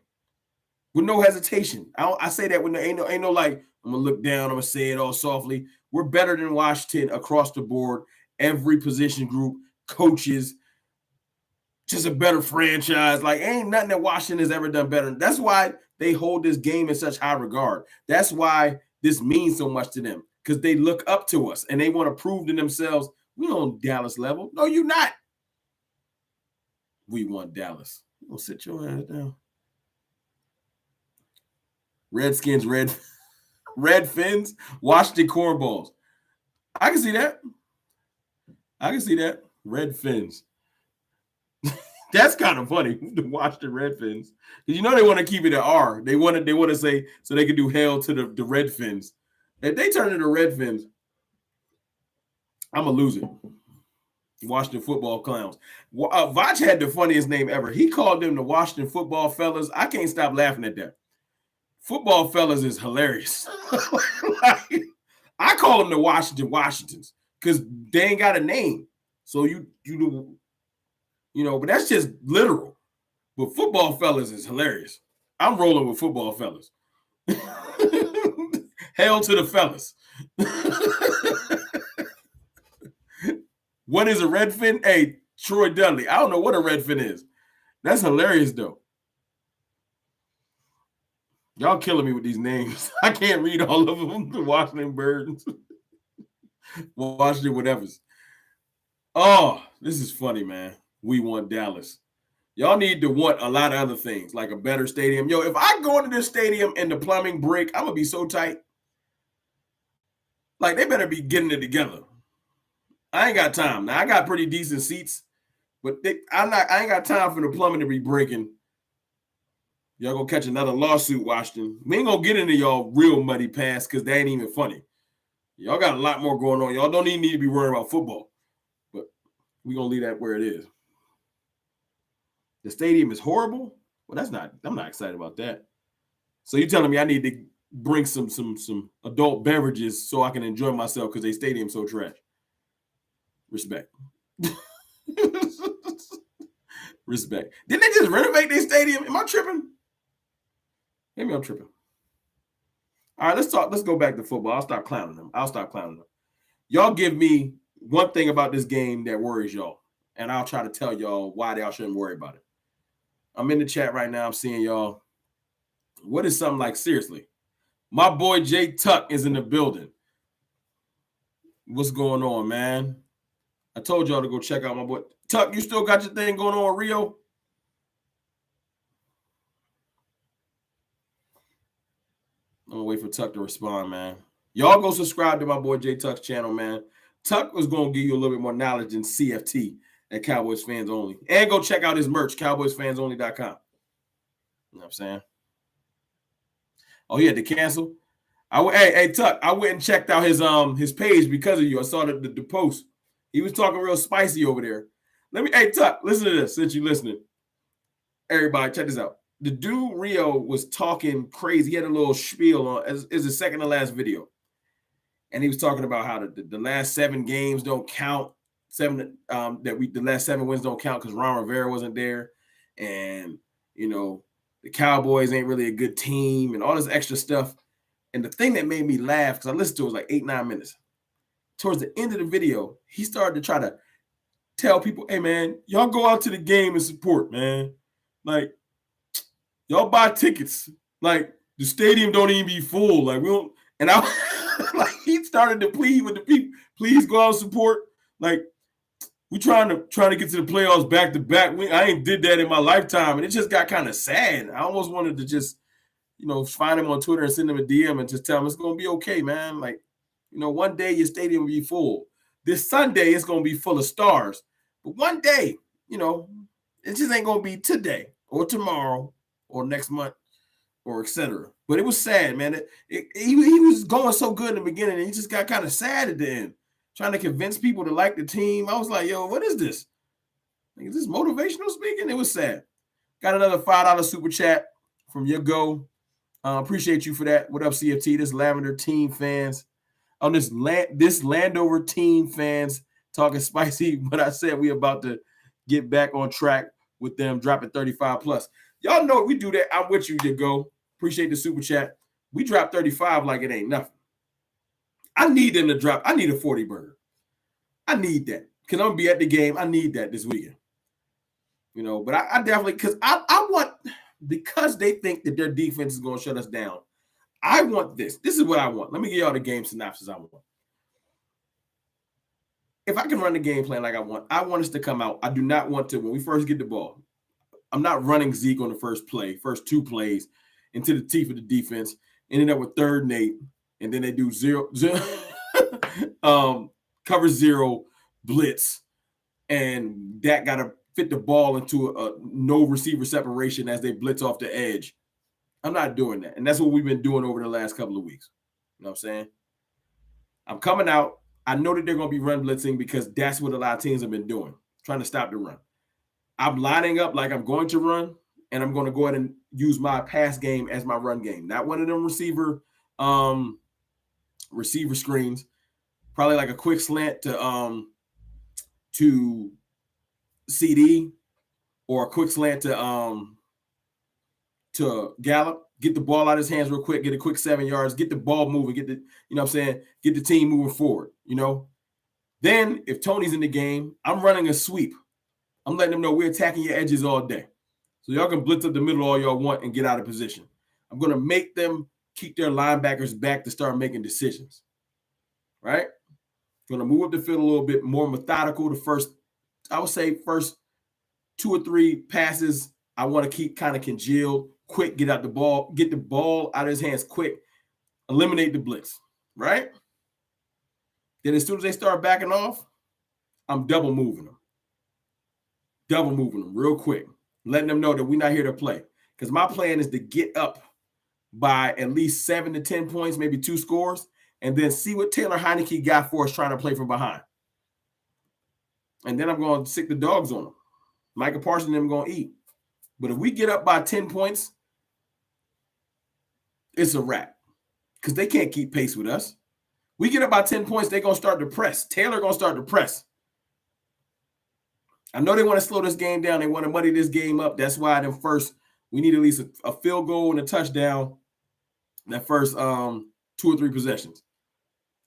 With no hesitation. I say that when there ain't no like, I'm going to look down, I'm going to say it all softly. We're better than Washington across the board. Every position group, coaches, just a better franchise. Like, ain't nothing that Washington has ever done better. That's why they hold this game in such high regard. That's why this means so much to them. Because they look up to us and they want to prove to themselves, we on Dallas level. No, you're not. We want Dallas. We'll sit your ass down. Redskins, red fins, Washington cornballs. I can see that. Red fins. That's kind of funny to watch the Red Fins. Because you know they want to keep it an R. They want to say so they can do hail to the Red Fins. If they turn into Red Fins, I'm a loser. Washington football clowns. Vach had the funniest name ever. He called them the Washington football fellas. I can't stop laughing at that. Football fellas is hilarious. Like, I call them the Washingtons because they ain't got a name. So you know, but that's just literal. But football fellas is hilarious. I'm rolling with football fellas. Hail to the fellas. What is a red fin? Hey, Troy Dudley. I don't know what a red fin is. That's hilarious, though. Y'all killing me with these names. I can't read all of them. The Washington Birds. Washington whatevers. Oh, this is funny, man. We want Dallas. Y'all need to want a lot of other things, like a better stadium. Yo, if I go into this stadium and the plumbing break, I'm going to be so tight. Like, they better be getting it together. I ain't got time. Now, I got pretty decent seats, but I ain't got time for the plumbing to be breaking. Y'all gonna catch another lawsuit, Washington. We ain't gonna get into y'all real muddy past because that ain't even funny. Y'all got a lot more going on. Y'all don't even need to be worrying about football. But we gonna leave that where it is. The stadium is horrible. Well, I'm not excited about that. So you're telling me I need to bring some adult beverages so I can enjoy myself because they stadium so trash. Respect. Respect. Didn't they just renovate their stadium? Am I tripping? Maybe I'm tripping. All right, let's go back to football. I'll stop clowning them. Y'all give me one thing about this game that worries y'all, and I'll try to tell y'all why y'all shouldn't worry about it. I'm in the chat right now. I'm seeing y'all. What is something like, seriously? My boy Jay Tuck is in the building. What's going on, man? I told y'all to go check out my boy. Tuck, you still got your thing going on with Rio? I'm going to wait for Tuck to respond, man. Y'all go subscribe to my boy Jay Tuck's channel, man. Tuck was going to give you a little bit more knowledge than CFT at Cowboys Fans Only. And go check out his merch, cowboysfansonly.com. You know what I'm saying? Oh, he had to cancel? Hey, Tuck, I went and checked out his page because of you. I saw the post. He was talking real spicy over there. Hey, Tuck, listen to this since you're listening. Everybody, check this out. The dude Rio was talking crazy. He had a little spiel on is the second to last video. And he was talking about how the last 7 games don't count. the last 7 wins don't count because Ron Rivera wasn't there, and the Cowboys ain't really a good team, and all this extra stuff. And the thing that made me laugh, because I listened to it, was like 8-9 minutes. Towards the end of the video, he started to try to tell people, "Hey man, y'all go out to the game and support, man. Like, y'all buy tickets. Like, the stadium don't even be full. Like, we don't." And I like, he started to plead with the people, "Please go out and support. Like, we trying to get to the playoffs back to back. I ain't did that in my lifetime." And it just got kind of sad. I almost wanted to just, find him on Twitter and send him a DM and just tell him it's gonna be okay, man. Like, one day your stadium will be full. This Sunday it's gonna be full of stars. But one day, it just ain't gonna be today or tomorrow or next month or etc. But it was sad, man. He was going so good in the beginning, and he just got kind of sad at the end, trying to convince people to like the team. I was like, yo, what is this? Like, is this motivational speaking? It was sad. Got another $5 super chat from your go. Appreciate you for that. What up, CFT? This Lavender team fans. On this Landover team fans talking spicy, but I said we about to get back on track with them dropping 35 plus. Y'all know we do that. I'm with you, you go. Appreciate the super chat. We drop 35 like it ain't nothing. I need them to drop. I need a 40 burger. I need that because I'm gonna be at the game. I need that this weekend. But I definitely, because I want, because they think that their defense is gonna shut us down. I want this. This is what I want. Let me give y'all the game synopsis I want. If I can run the game plan like I want us to come out. I do not want to, when we first get the ball, I'm not running Zeke on the first 2 plays into the teeth of the defense, ending up with 3rd and 8, and then they do zero cover 0 blitz, and that got to fit the ball into a no receiver separation as they blitz off the edge. I'm not doing that. And that's what we've been doing over the last couple of weeks. You know what I'm saying? I'm coming out. I know that they're going to be run blitzing because that's what a lot of teams have been doing, trying to stop the run. I'm lining up like I'm going to run, and I'm going to go ahead and use my pass game as my run game. Not one of them receiver screens. Probably like a quick slant to CD, or a quick slant to Gallup, get the ball out of his hands real quick, get a quick 7 yards, get the ball moving, get the team moving forward, Then if Tony's in the game, I'm running a sweep. I'm letting them know we're attacking your edges all day. So y'all can blitz up the middle all y'all want and get out of position. I'm going to make them keep their linebackers back to start making decisions, right? Going to move up the field a little bit more methodical. I would say first 2 or 3 passes, I want to keep kind of congealed, quick, get the ball out of his hands quick, eliminate the blitz, right? Then as soon as they start backing off, I'm double moving them real quick, letting them know that we're not here to play. Because my plan is to get up by at least 7 to 10 points, maybe 2 scores, and then see what Taylor Heineke got for us trying to play from behind. And then I'm going to sick the dogs on them. Micah Parsons and them going to eat. But if we get up by 10 points, it's a wrap because they can't keep pace with us. We get up by 10 points, they're going to start to press. Taylor going to start to press. I know they want to slow this game down. They want to muddy this game up. That's why we need at least a field goal and a touchdown that first 2 or 3 possessions.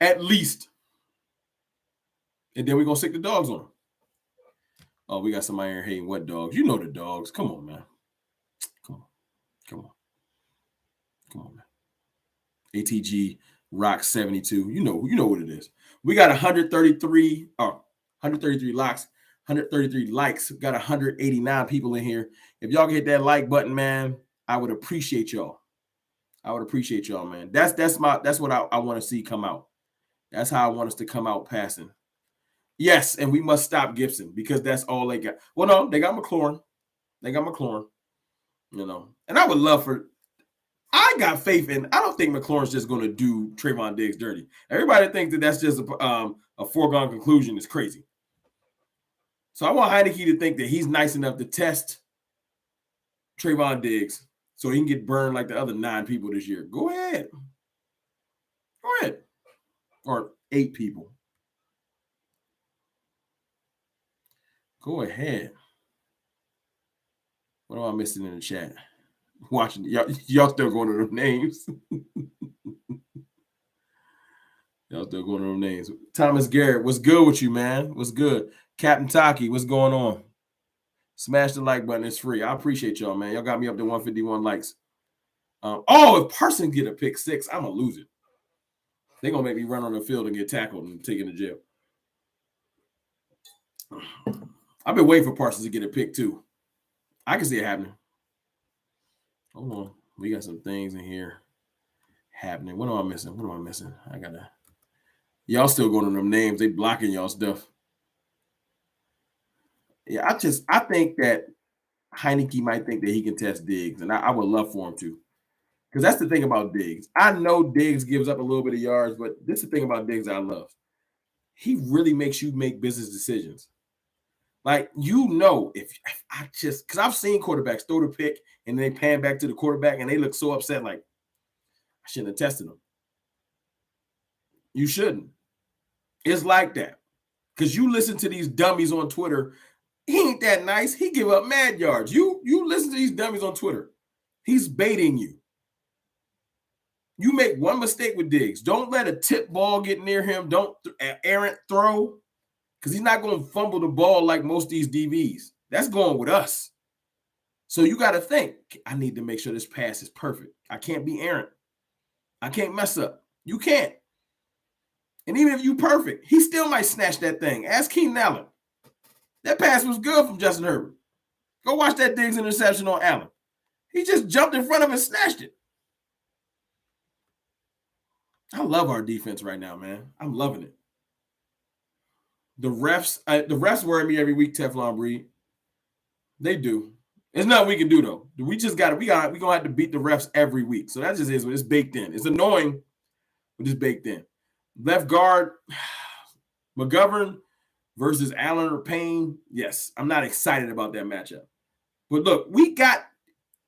At least. And then we're going to sick the dogs on them. Oh, we got somebody here hating what dogs? You know the dogs. Come on, man. Come on, man. ATG Rock 72. You know what it is. We got 133 locks, 133 likes. Got 189 people in here. If y'all can hit that like button, man, I would appreciate y'all. Man. That's what I want to see come out. That's how I want us to come out passing. Yes, and we must stop Gibson because that's all they got. Well, no, they got McLaurin. And I would love I got faith in. I don't think McLaurin's just going to do Trayvon Diggs dirty. Everybody thinks that that's just a foregone conclusion. It's crazy. So I want Heineke to think that he's nice enough to test Trayvon Diggs so he can get burned like the other 9 people this year. Go ahead. Or 8 people. Go ahead. What am I missing in the chat? Watching y'all still going to them names. Y'all still going to them names. Thomas Garrett, what's good with you, man? What's good? Captain Taki, what's going on? Smash the like button. It's free. I appreciate y'all, man. Y'all got me up to 151 likes. If Parsons get a pick 6, I'm going to lose it. They're going to make me run on the field and get tackled and taken to jail. I've been waiting for Parsons to get a pick, too. I can see it happening. Hold on. We got some things in here happening. What am I missing? I got to. Y'all still going to them names. They blocking y'all stuff. Yeah, I think that Heineke might think that he can test Diggs, and I would love for him to. Because that's the thing about Diggs. I know Diggs gives up a little bit of yards, but this is the thing about Diggs I love. He really makes you make business decisions. Like, if I just – because I've seen quarterbacks throw the pick, and they pan back to the quarterback, and they look so upset like, I shouldn't have tested him. You shouldn't. It's like that. Because you listen to these dummies on Twitter, he ain't that nice. He give up mad yards. You listen to these dummies on Twitter. He's baiting you. You make one mistake with Diggs. Don't let a tip ball get near him. Don't errant throw, because he's not going to fumble the ball like most of these DBs. That's going with us. So you got to think, I need to make sure this pass is perfect. I can't be errant. I can't mess up. You can't. And even if you perfect, he still might snatch that thing. Ask Keenan Allen. That pass was good from Justin Herbert. Go watch that Diggs interception on Allen. He just jumped in front of him and snatched it. I love our defense right now, man. I'm loving it. The refs worry me every week, Teflon Breed. They do. There's nothing we can do, though. We just got to, we're going to have to beat the refs every week. So that just is what it's baked in. It's annoying, but it's baked in. Left guard, McGovern versus Allen or Payne. Yes, I'm not excited about that matchup. But look, we got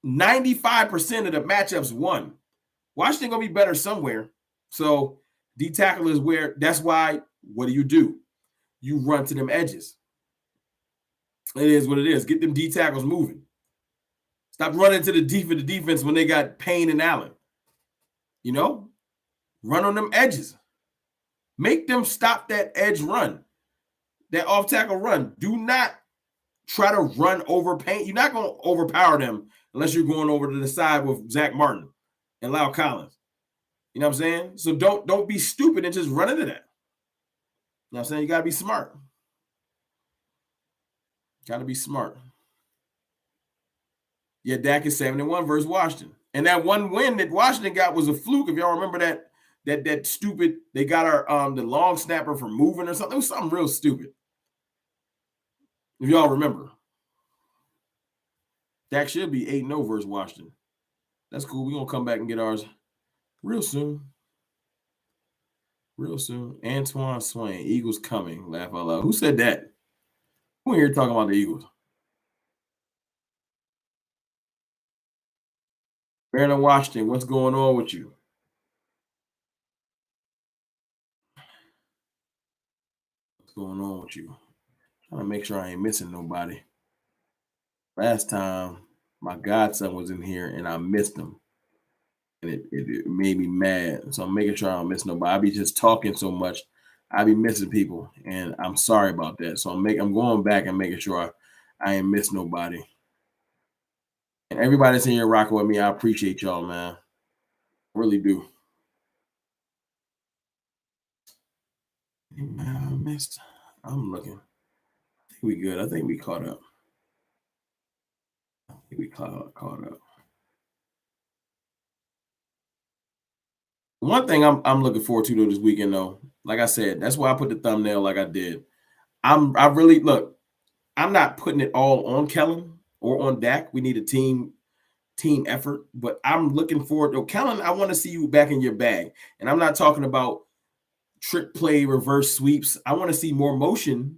95% of the matchups won. Washington going to be better somewhere. So D-tackle is where, that's why, what do? You run to them edges. It is what it is. Get them D-tackles moving. Stop running to the defense when they got Payne and Allen. Run on them edges. Make them stop that edge run, that off-tackle run. Do not try to run over Payne. You're not going to overpower them unless you're going over to the side with Zach Martin and Lyle Collins. You know what I'm saying? So don't be stupid and just run into that. You know what I'm saying? You got to be smart. Got to be smart. Yeah, DAK is 7-1 versus Washington. And that one win that Washington got was a fluke. If y'all remember that stupid, they got our the long snapper for moving or something. It was something real stupid. If y'all remember. DAK should be 8-0 versus Washington. That's cool. We're going to come back and get ours real soon. Real soon. Antoine Swain, Eagles coming. Laugh out loud. Who said that? Who here talking about the Eagles? Maryland, Washington, what's going on with you? What's going on with you? Trying to make sure I ain't missing nobody. Last time, my godson was in here and I missed him. And it made me mad. So I'm making sure I don't miss nobody. I be just talking so much. I be missing people. And I'm sorry about that. So I'm going back and making sure I ain't miss nobody. And everybody that's in here rocking with me, I appreciate y'all, man. I really do. I missed. I'm looking. I think we good. I think we caught up. Caught up. One thing I'm looking forward to this weekend, though, like I said, that's why I put the thumbnail like I did. I'm not putting it all on Kellen or on DAK. We need a team effort, but I'm looking forward to Kellen. I want to see you back in your bag, and I'm not talking about trick play, reverse sweeps. I want to see more motion,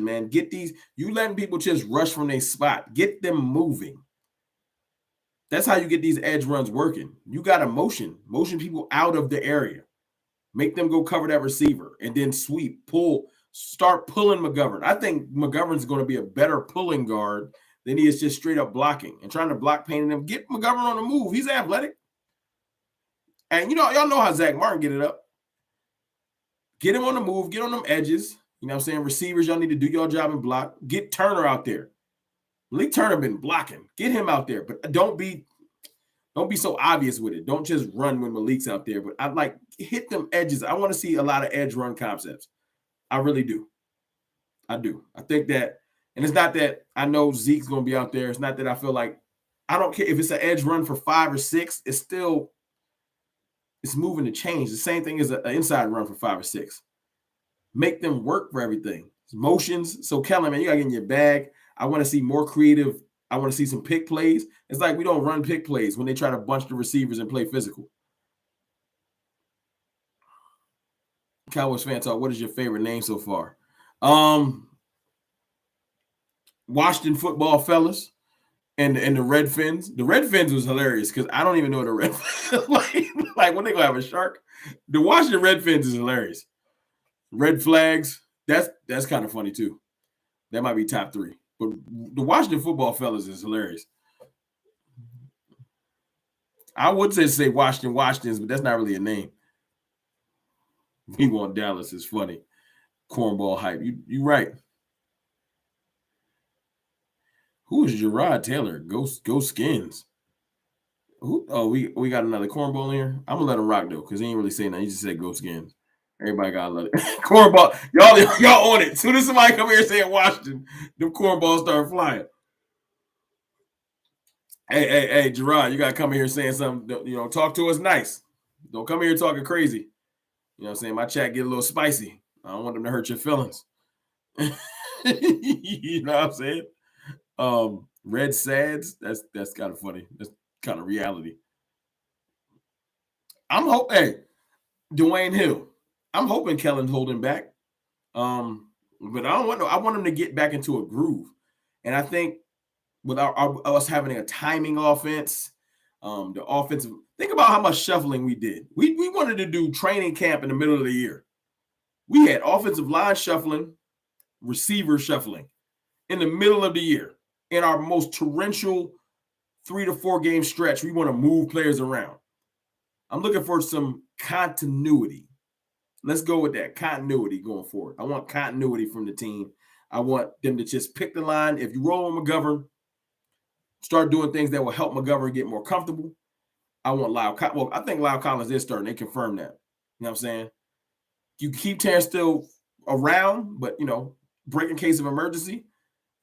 man. Get these. You letting people just rush from their spot. Get them moving. That's how you get these edge runs working. You got to motion people out of the area. Make them go cover that receiver and then sweep, pull Start pulling McGovern. I think McGovern's going to be a better pulling guard than he is just straight up blocking and trying to block painting him. Get McGovern on the move. He's athletic. And y'all know how Zach Martin get it up. Get him on the move, get on them edges. You know what I'm saying? Receivers, y'all need to do your job and block. Get Turner out there. Lee Turner been blocking. Get him out there. But don't be so obvious with it. Don't just run when Malik's out there. But I'd like hit them edges. I want to see a lot of edge run concepts. I really do. I do. I think that, and it's not that I know Zeke's going to be out there. It's not that I feel like, I don't care if it's an edge run for 5 or 6. It's moving to change. The same thing as an inside run for 5 or 6. Make them work for everything. It's motions. So Kellen, man, you got to get in your bag. I want to see more creative. I want to see some pick plays. It's like we don't run pick plays when they try to bunch the receivers and play physical. Cowboys fan talk. What is your favorite name so far? Washington football fellas and the Red Fins. The Red Fins was hilarious because I don't even know the Red Fins. like when they gonna have a shark. The Washington Red Fins is hilarious. Red flags. That's kind of funny too. That might be top 3. But the Washington football fellas is hilarious. I would say Washingtons, but that's not really a name. We want Dallas is funny. Cornball hype. You right. Who is Gerard Taylor? Go Skins. Who? Oh, we got another cornball here. I'm gonna let him rock though, because he ain't really saying that. He just said Go Skins. Everybody gotta let it. Cornball, y'all on it. Soon as somebody come here saying Washington, them cornballs start flying. Hey, Gerard, you gotta come here saying something. Talk to us nice. Don't come here talking crazy. You know what I'm saying? My chat get a little spicy. I don't want them to hurt your feelings. You know what I'm saying? Red Sads, that's kind of funny. That's kind of reality. I'm hoping, hey, Dwayne Hill. I'm hoping Kellen's holding back. But I want him to get back into a groove. And I think with us having a timing offense, the offensive, think about how much shuffling we did. We wanted to do training camp in the middle of the year. We had offensive line shuffling, receiver shuffling in the middle of the year. In our most torrential 3 to 4 game stretch, we want to move players around. I'm looking for some continuity. Let's go with that continuity going forward. I want continuity from the team. I want them to just pick the line. If you roll on McGovern, start doing things that will help McGovern get more comfortable. I want Lyle. Well, I think Lyle Collins is starting. They confirmed that. You know what I'm saying? You keep Terrence still around, but, break in case of emergency,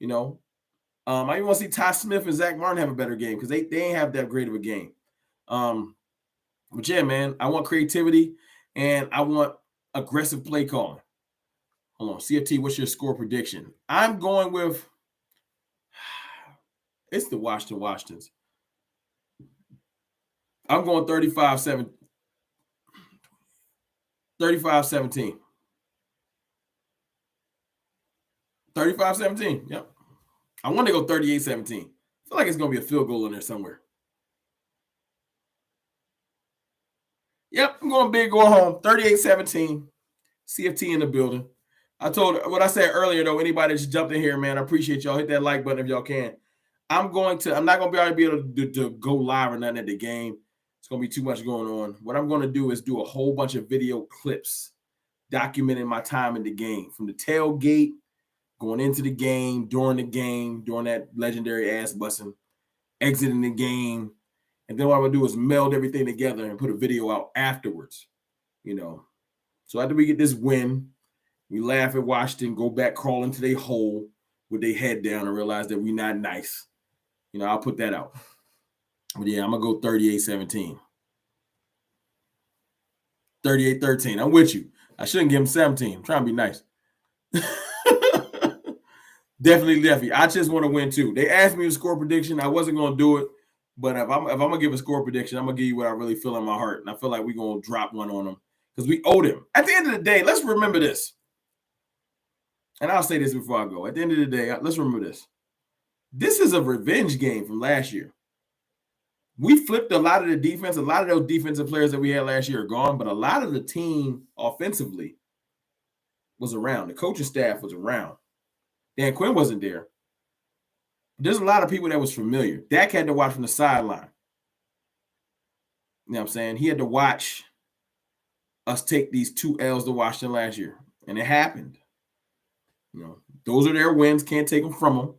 I even want to see Ty Smith and Zach Martin have a better game because they ain't have that great of a game. But yeah, man, I want creativity and I want aggressive play calling. Hold on, CFT, what's your score prediction? I'm going with it's the Washingtons. I'm going 35-17. 35-17. 35-17. Yep. I want to go 38-17. I feel like it's going to be a field goal in there somewhere. Yep, I'm going big, going home. 38-17. CFT in the building. I told what I said earlier, though, anybody that just jumped in here, man, I appreciate y'all. Hit that like button if y'all can. I'm not going to be able to go live or nothing at the game. It's going to be too much going on. What I'm going to do is do a whole bunch of video clips documenting my time in the game. From the tailgate, going into the game, during that legendary ass busting, exiting the game. And then what I'm going to do is meld everything together and put a video out afterwards, So after we get this win, we laugh at Washington, go back, crawl into their hole with their head down and realize that we're not nice. I'll put that out. But yeah, I'm going to go 38-17. 38-13. I'm with you. I shouldn't give him 17. I'm trying to be nice. Definitely. I just want to win too. They asked me to score prediction. I wasn't going to do it. But if I'm going to give a score prediction, I'm going to give you what I really feel in my heart. And I feel like we're going to drop one on them because we owed him. At the end of the day, let's remember this. And I'll say this before I go. At the end of the day, let's remember this. This is a revenge game from last year. We flipped a lot of the defense. A lot of those defensive players that we had last year are gone. But a lot of the team offensively was around. The coaching staff was around. Dan Quinn wasn't there. There's a lot of people that was familiar. Dak had to watch from the sideline. You know what I'm saying? He had to watch us take these 2 L's to Washington last year. And it happened. You know, those are their wins. Can't take them from them.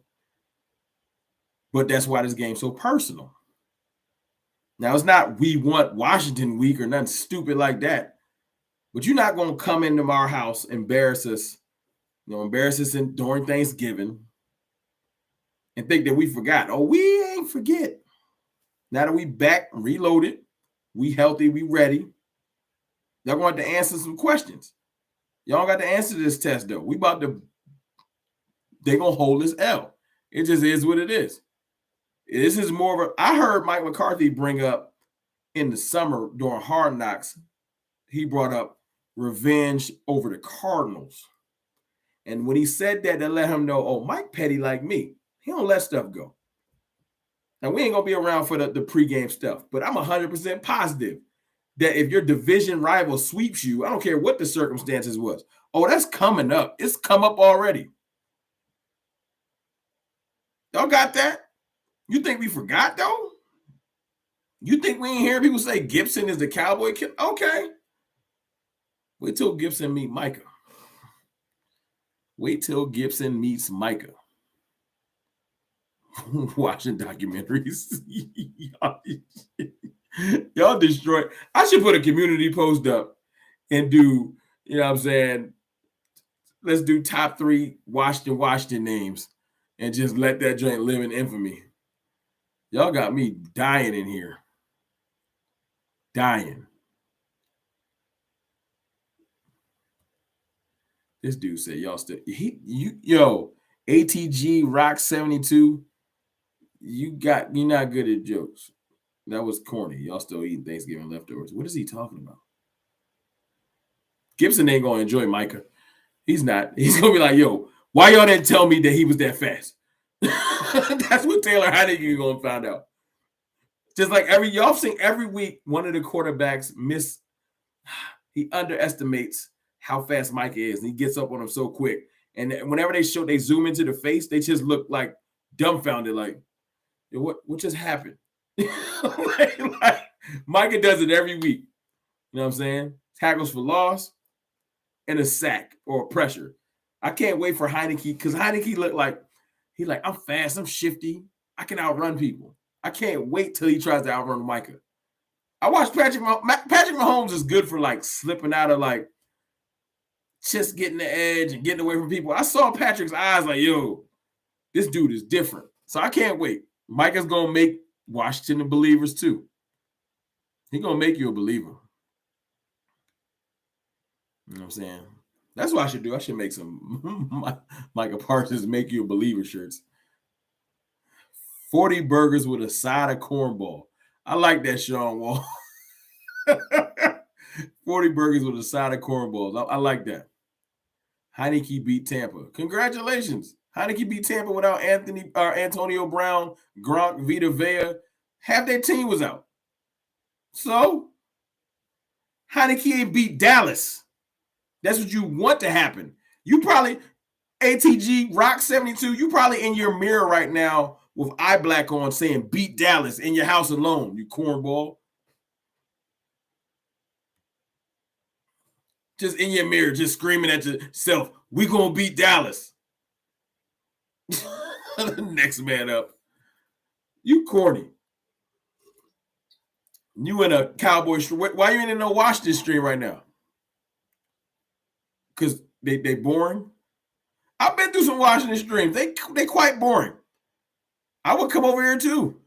But that's why this game's so personal. Now, it's not we want Washington week or nothing stupid like that. But you're not going to come into our house, embarrass us, during Thanksgiving and think that we forgot. Oh, we ain't forget. Now that we back, reloaded, we healthy, we ready. Y'all going to have to answer some questions. Y'all got to answer this test, though. They're going to hold this L. It just is what it is. This is more of I heard Mike McCarthy bring up in the summer during Hard Knocks, he brought up revenge over the Cardinals. And when he said that let him know, oh, Mike petty like me. He don't let stuff go. Now, we ain't going to be around for the pregame stuff, but I'm 100% positive that if your division rival sweeps you, I don't care what the circumstances was. Oh, that's coming up. It's come up already. Y'all got that? You think we forgot, though? You think we ain't hear people say Gibson is the Cowboy kid? Okay. Wait till Gibson meet Micah. Wait till Gibson meets Micah. Watching documentaries. Y'all destroy. I should put a community post up and do, you know what I'm saying? Let's do top 3 Washington names and just let that joint live in infamy. Y'all got me dying in here. Dying. This dude said y'all still ATG Rock 72. You're not good at jokes. That was corny. Y'all still eating Thanksgiving leftovers. What is he talking about? Gibson ain't gonna enjoy Micah. He's not. He's gonna be like, yo, why y'all didn't tell me that he was that fast? That's what Taylor Heineke gonna find out. Just like y'all seen every week, one of the quarterbacks he underestimates how fast Micah is. And he gets up on him so quick. And whenever they zoom into the face, they just look like dumbfounded, like, what just happened? like Micah does it every week. You know what I'm saying? Tackles for loss and a sack or a pressure. I can't wait for Heineke because Heineke looked like I'm fast, I'm shifty, I can outrun people. I can't wait till he tries to outrun Micah. I watched Patrick Mahomes is good for like slipping out of like just getting the edge and getting away from people. I saw Patrick's eyes like, yo, this dude is different. So I can't wait. Micah's going to make Washington the believers too. He's going to make you a believer. You know what I'm saying? That's what I should do. I should make some Micah Parsons make you a believer shirts. 40 burgers with a side of cornball. I like that, Sean Wall. 40 burgers with a side of cornballs. I like that. Heineke beat Tampa. Congratulations. Heineke beat Tampa without Antonio Brown, Gronk, Vita Vea. Half their team was out. So, Heineke ain't beat Dallas. That's what you want to happen. You probably, ATG, Rock 72, you probably in your mirror right now with eye black on saying beat Dallas in your house alone, you cornball. Just in your mirror, just screaming at yourself, we gonna beat Dallas. Next man up. You corny. You in a Cowboys stream. Why you ain't in no Washington stream right now? Because they boring? I've been through some Washington streams. They quite boring. I would come over here too.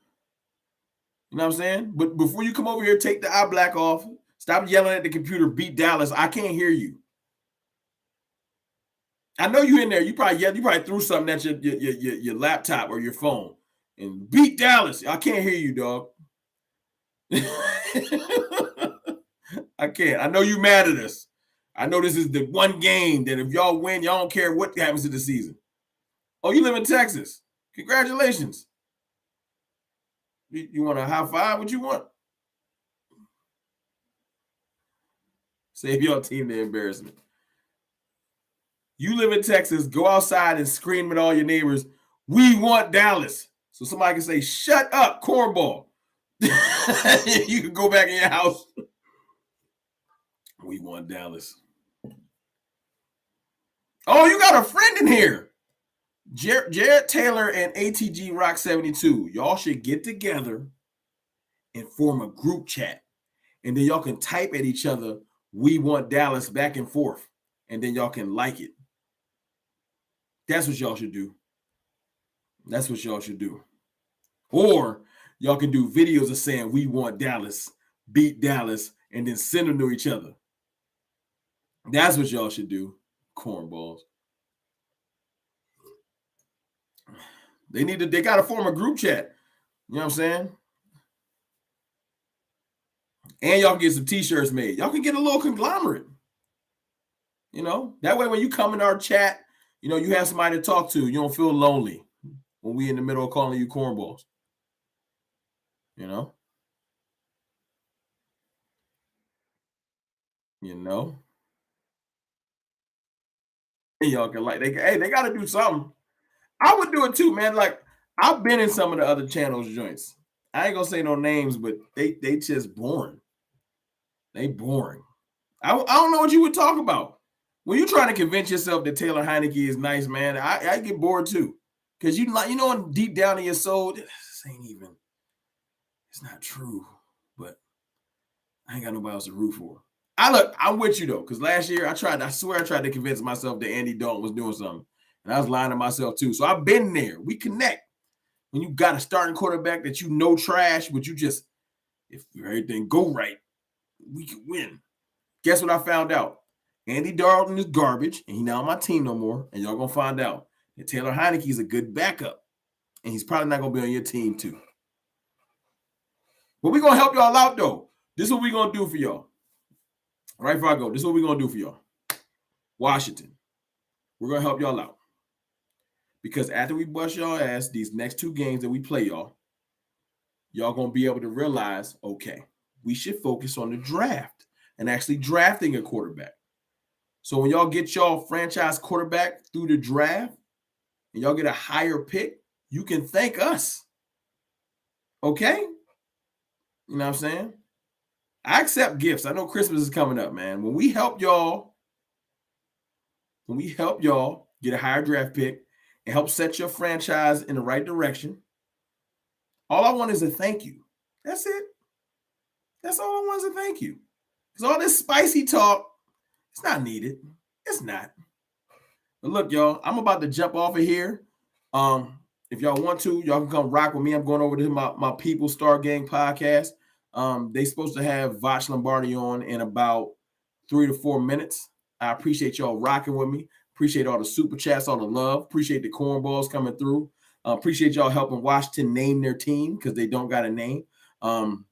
You know what I'm saying? But before you come over here, take the eye black off. Stop yelling at the computer, beat Dallas. I can't hear you. I know you in there. You probably threw something at your laptop or your phone and beat Dallas. I can't hear you, dog. I can't. I know you mad at us. I know this is the one game that if y'all win, y'all don't care what happens to the season. Oh, you live in Texas. Congratulations. You want a high five? What you want? Save your team the embarrassment. You live in Texas, go outside and scream at all your neighbors, we want Dallas. So somebody can say, shut up, cornball. You can go back in your house. We want Dallas. Oh, you got a friend in here. Jared Taylor and ATG Rock 72. Y'all should get together and form a group chat. And then y'all can type at each other, we want Dallas, back and forth. And then y'all can like it. That's what y'all should do. That's what y'all should do. Or y'all can do videos of saying, we want Dallas, beat Dallas, and then send them to each other. That's what y'all should do, cornballs. They got to form a group chat. You know what I'm saying? And y'all can get some t-shirts made. Y'all can get a little conglomerate. You know, that way when you come in our chat, you know, you have somebody to talk to. You don't feel lonely when we in the middle of calling you cornballs. You know? You know? And y'all can like, they got to do something. I would do it too, man. Like, I've been in some of the other channels joints. I ain't gonna say no names, but they just boring. They boring. I don't know what you would talk about. When you're trying to convince yourself that Taylor Heineke is nice, man, I get bored too. Because you know, deep down in your soul, this ain't even, it's not true. But I ain't got nobody else to root for. I'm with you though, because last year I swear I tried to convince myself that Andy Dalton was doing something. And I was lying to myself too. So I've been there. We connect. When you got a starting quarterback that you know trash, but you just, if everything go right, we can win. Guess what I found out? Andy Dalton is garbage, and he's not on my team no more. And y'all gonna find out that Taylor Heineke is a good backup, and he's probably not gonna be on your team too. But we're gonna help y'all out though. This is what we're gonna do for y'all. Right before I go, this is what we're gonna do for y'all. Washington, we're gonna help y'all out. Because after we bust y'all ass, these next two games that we play y'all going to be able to realize, okay, we should focus on the draft and actually drafting a quarterback. So when y'all get y'all franchise quarterback through the draft and y'all get a higher pick, you can thank us. Okay? You know what I'm saying? I accept gifts. I know Christmas is coming up, man. When we help y'all get a higher draft pick, and help set your franchise in the right direction, all I want is a thank you. That's it. That's all I want is a thank you. Because all this spicy talk, it's not needed. It's not. But look, y'all, I'm about to jump off of here. If y'all want to, y'all can come rock with me. I'm going over to my People Star Gang podcast. They supposed to have Vach Lombardi on in about 3 to 4 minutes. I appreciate y'all rocking with me. Appreciate all the super chats, all the love. Appreciate the cornballs coming through. Appreciate y'all helping Washington name their team because they don't got a name. And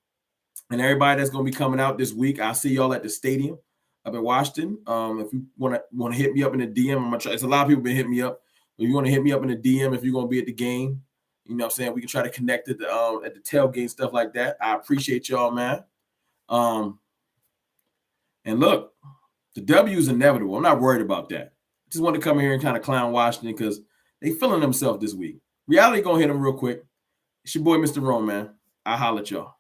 everybody that's going to be coming out this week, I'll see y'all at the stadium up in Washington. If you want to hit me up in the DM, I'm gonna try. It's a lot of people been hitting me up. If you want to hit me up in the DM, if you're going to be at the game, you know what I'm saying? We can try to connect at the tailgate, stuff like that. I appreciate y'all, man. And look, the W is inevitable. I'm not worried about that. Just want to come here and kind of clown Washington because they feeling themselves this week. Reality gonna hit them real quick. It's your boy, Mr. Rome, man. I'll holler at y'all.